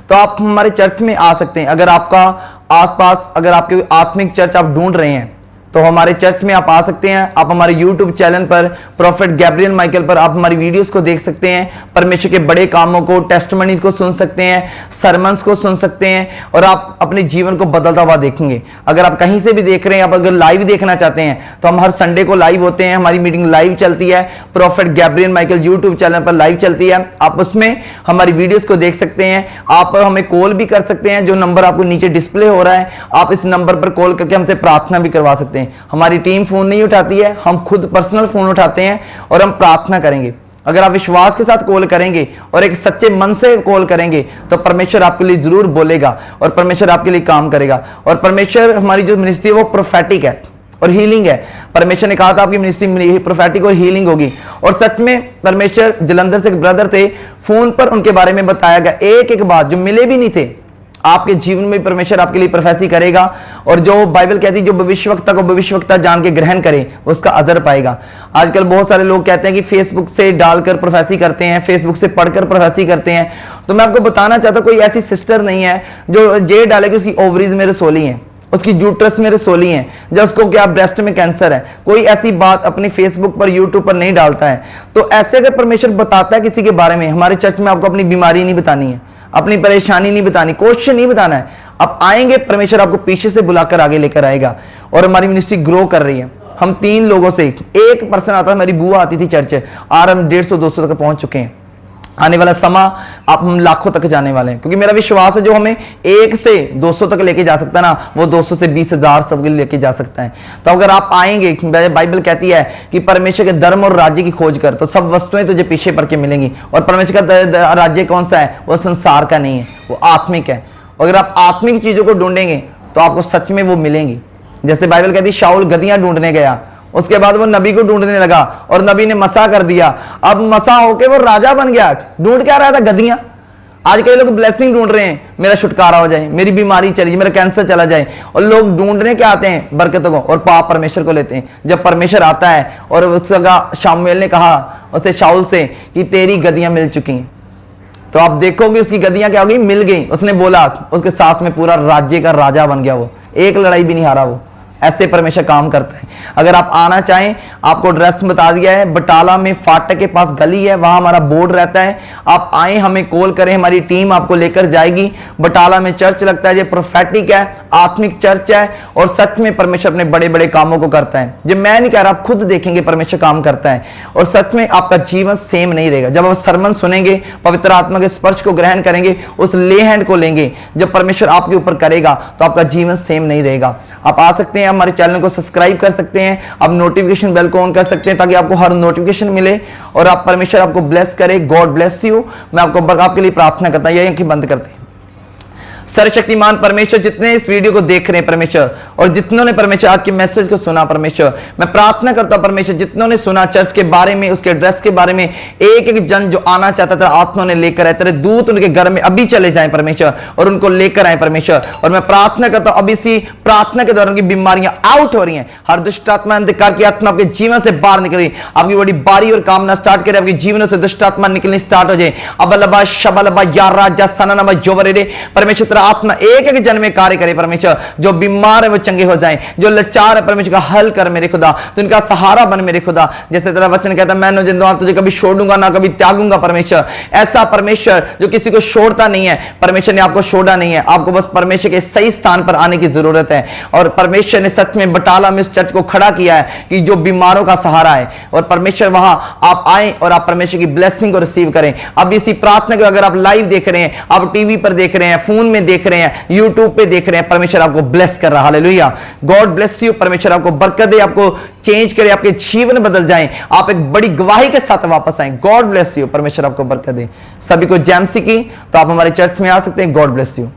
तो आप हमारे चर्च में आ सकते हैं। अगर आपका आसपास, अगर आपके आत्मिक चर्च आप ढूंढ रहे हैं तो हमारे चर्च में आप आ सकते हैं। आप हमारे YouTube चैनल पर प्रोफेट गैब्रियल माइकल पर आप हमारी वीडियोस को देख सकते हैं, परमेश्वर के बड़े कामों को, टेस्टिमनीज को सुन सकते हैं, सरमन्स को सुन सकते हैं, और आप अपने जीवन को बदलता हुआ देखेंगे। अगर आप कहीं से भी देख रहे हैं, आप अगर लाइव देखना चाहते हैं तो हम हर संडे को लाइव होते हैं। हमारी मीटिंग लाइव चलती है, Prophet Gabriel Michael YouTube channel पर लाइव चलती है। आप उसमें हमारी वीडियोस को देख सकते हैं। आप हमें कॉल भी कर सकते हैं, जो नंबर आपको नीचे डिस्प्ले हो रहा है, आप इस नंबर पर कॉल करके हमसे प्रार्थना भी करवा सकते हैं। हमारी टीम फोन नहीं उठाती है, हम खुद पर्सनल फोन उठाते हैं और हम प्रार्थना करेंगे। अगर आप विश्वास के साथ कॉल करेंगे और एक सच्चे मन से कॉल करेंगे तो परमेश्वर आपके लिए जरूर बोलेगा और परमेश्वर आपके लिए काम करेगा। और परमेश्वर, हमारी जो मिनिस्ट्री है वो प्रोफेटिक है और हीलिंग है। परमेश्वर ने कहा था आपकी मिनिस्ट्री प्रोफेटिक और हीलिंग होगी, और सच में परमेश्वर, जलंधर से एक ब्रदर थे, फोन पर उनके बारे में बताया गया एक एक बात जो मिले भी नहीं थे, आपके जीवन में परमेश्वर आपके लिए प्रोफेसी करेगा। और जो बाइबल कहती है जो भविष्यवक्ता को भविष्यवक्ता जान के ग्रहण करे उसका अजर पाएगा। आजकल बहुत सारे लोग कहते हैं कि फेसबुक से डालकर प्रोफेसी करते हैं, फेसबुक से पढ़कर प्रोफेसी करते हैं। तो मैं आपको बताना चाहता हूं कोई ऐसी सिस्टर नहीं है जो जे डालेगी उसकी ओवरीज में रसोली है, उसकी यूट्रस में रसोली है, या उसको क्या ब्रेस्ट में कैंसर है। कोई ऐसी बात अपनी फेसबुक पर यूट्यूब पर नहीं डालता है। तो ऐसे अगर परमेश्वर बताता है किसी के बारे में, हमारे चर्च में आपको अपनी बीमारी नहीं बतानी है, अपनी परेशानी नहीं बतानी, क्वेश्चन नहीं बताना है। आप आएंगे, परमेश्वर आपको पीछे से बुलाकर आगे लेकर आएगा। और हमारी मिनिस्ट्री ग्रो कर रही है। हम 3 लोगों से एक पर्सन आता है, मेरी बुआ आती थी चर्च, आज हम 150-200 तक पहुंच चुके हैं। आने वाला समा आप हम लाखों तक जाने वाले हैं, क्योंकि मेरा विश्वास है जो हमें 1 से 200 तक लेके जा सकता है ना, वो 200 से 20,000 सबके लेके जा सकता है। तो अगर आप आएंगे, बाइबल कहती है कि परमेश्वर के धर्म और राज्य की खोज कर, तो सब वस्तुएं तुझे पीछे पड़ के मिलेंगी। और परमेश्वर का राज्य कौन सा है? वो संसार का नहीं है, वो आत्मिक है। अगर आप आत्मिक चीजों को ढूंढेंगे तो आपको सच में वो मिलेंगी। जैसे बाइबल कहती है शाऊल गदहियां ढूंढने गया, उसके बाद वो नबी को ढूंढने लगा और नबी ने मसा कर दिया। अब मसा होके वो राजा बन गया। ढूंढ क्या रहा था? गदहियां। आज कई लोग ब्लेसिंग ढूंढ रहे हैं, मेरा छुटकारा हो जाए, मेरी बीमारी चली जाए, मेरा कैंसर चला जाए। और लोग ढूंढने क्या आते हैं? बरकतों को, और पाप परमेश्वर को लेते हैं। जब परमेश्वर आता है और उसका शामुएल ने कहा उसे शाऊल से कि तेरी गदहियां मिल चुकी हैं, तो आप देखोगे उसकी गदहियां क्या हो गई? मिल गई। उसने बोला, उसके साथ में पूरा राज्य का राजा बन गया। वो एक लड़ाई भी नहीं हारा। वो ऐसे परमेश्वर काम करता है। अगर आप आना चाहें, आपको एड्रेस बता दिया है, बटाला में फाटक के पास गली है, वहां हमारा बोर्ड रहता है। आप आए, हमें कॉल करें, हमारी टीम आपको लेकर जाएगी। बटाला में चर्च लगता है, ये प्रोफेटिक है, आत्मिक चर्च है, और सच में परमेश्वर अपने बड़े बड़े कामों को करता है। जब मैं नहीं कह रहा, आप खुद देखेंगे परमेश्वर काम करता है, और सच में आपका जीवन सेम नहीं रहेगा। जब आप सरमन सुनेंगे, पवित्र आत्मा के स्पर्श को ग्रहण करेंगे, उस ले हैंड को लेंगे, जब परमेश्वर आपके ऊपर करेगा तो आपका जीवन सेम नहीं रहेगा। आप आ सकते हैं, हमारे चैनल को सब्सक्राइब कर सकते हैं, आप नोटिफिकेशन बेल को ऑन कर सकते हैं ताकि आपको हर नोटिफिकेशन मिले, और आप परमेश्वर आपको ब्लेस करे। God bless you. मैं आपके लिए प्रार्थना करता हूं। ये आंखें बंद करते हैं। सर्वशक्तिमान परमेश्वर, जितने इस वीडियो को देख रहे हैं परमेश्वर, और जितनों ने परमेश्वर आज के मैसेज को सुना परमेश्वर, मैं प्रार्थना करता हूं परमेश्वर, जितनों ने सुना चर्च के बारे में, उसके एड्रेस के बारे में, एक एक जन जो आना चाहता था आत्मा ने लेकर आए, तेरे दूत उनके घर में अभी चले जाएं परमेश्वर, और उनको लेकर आए परमेश्वर। और मैं प्रार्थना करता हूं, अभी इसी प्रार्थना के दौरान की बीमारियां आउट हो रही हैं। हर दुष्ट आत्मा, अंधकार की आत्मा आपके जीवन से बाहर निकली, आपकी बड़ी बारी और कामना स्टार्ट करे, आपके जीवन से दुष्ट आत्मा निकलनी स्टार्ट हो जाए। अबलबा शबलबा या राजा सननबा जोवरे परमेश्वर आत्मा एक एक जन में कार्य करे परमेश्वर। जो बीमार है वो चंगे हो जाएं, जो लाचार है परमेश्वर का हल कर मेरे खुदा, तो इनका सहारा बन मेरे खुदा। जैसे तेरा वचन कहता है, मैं जिंदा तुझे कभी छोड़ूंगा ना कभी त्यागूंगा परमेश्वर। ऐसा परमेश्वर जो किसी को छोड़ता नहीं है, परमेश्वर ने आपको छोड़ा नहीं है। आपको बस परमेश्वर के सही स्थान पर आने की जरूरत है। और परमेश्वर ने सच में बटाला में इस चर्च को खड़ा किया है कि जो बीमारों का सहारा है, और परमेश्वर वहां आप आए और आप परमेश्वर की ब्लेसिंग को रिसीव करें। अब इसी प्रार्थना को अगर आप लाइव देख रहे हैं, आप टीवी पर देख रहे हैं, फोन में देख रहे हैं, यूट्यूब पे देख रहे हैं, परमेश्वर आपको ब्लेस कर रहा है। हालेलुया। God bless you. परमेश्वर आपको बरकत दे, आपको चेंज करे, आपके जीवन बदल जाएं, आप एक बड़ी गवाही के साथ वापस आए। God bless you. परमेश्वर आपको बरकत दे। सभी को जैमसी की, तो आप हमारे चर्च में आ सकते हैं। God bless you.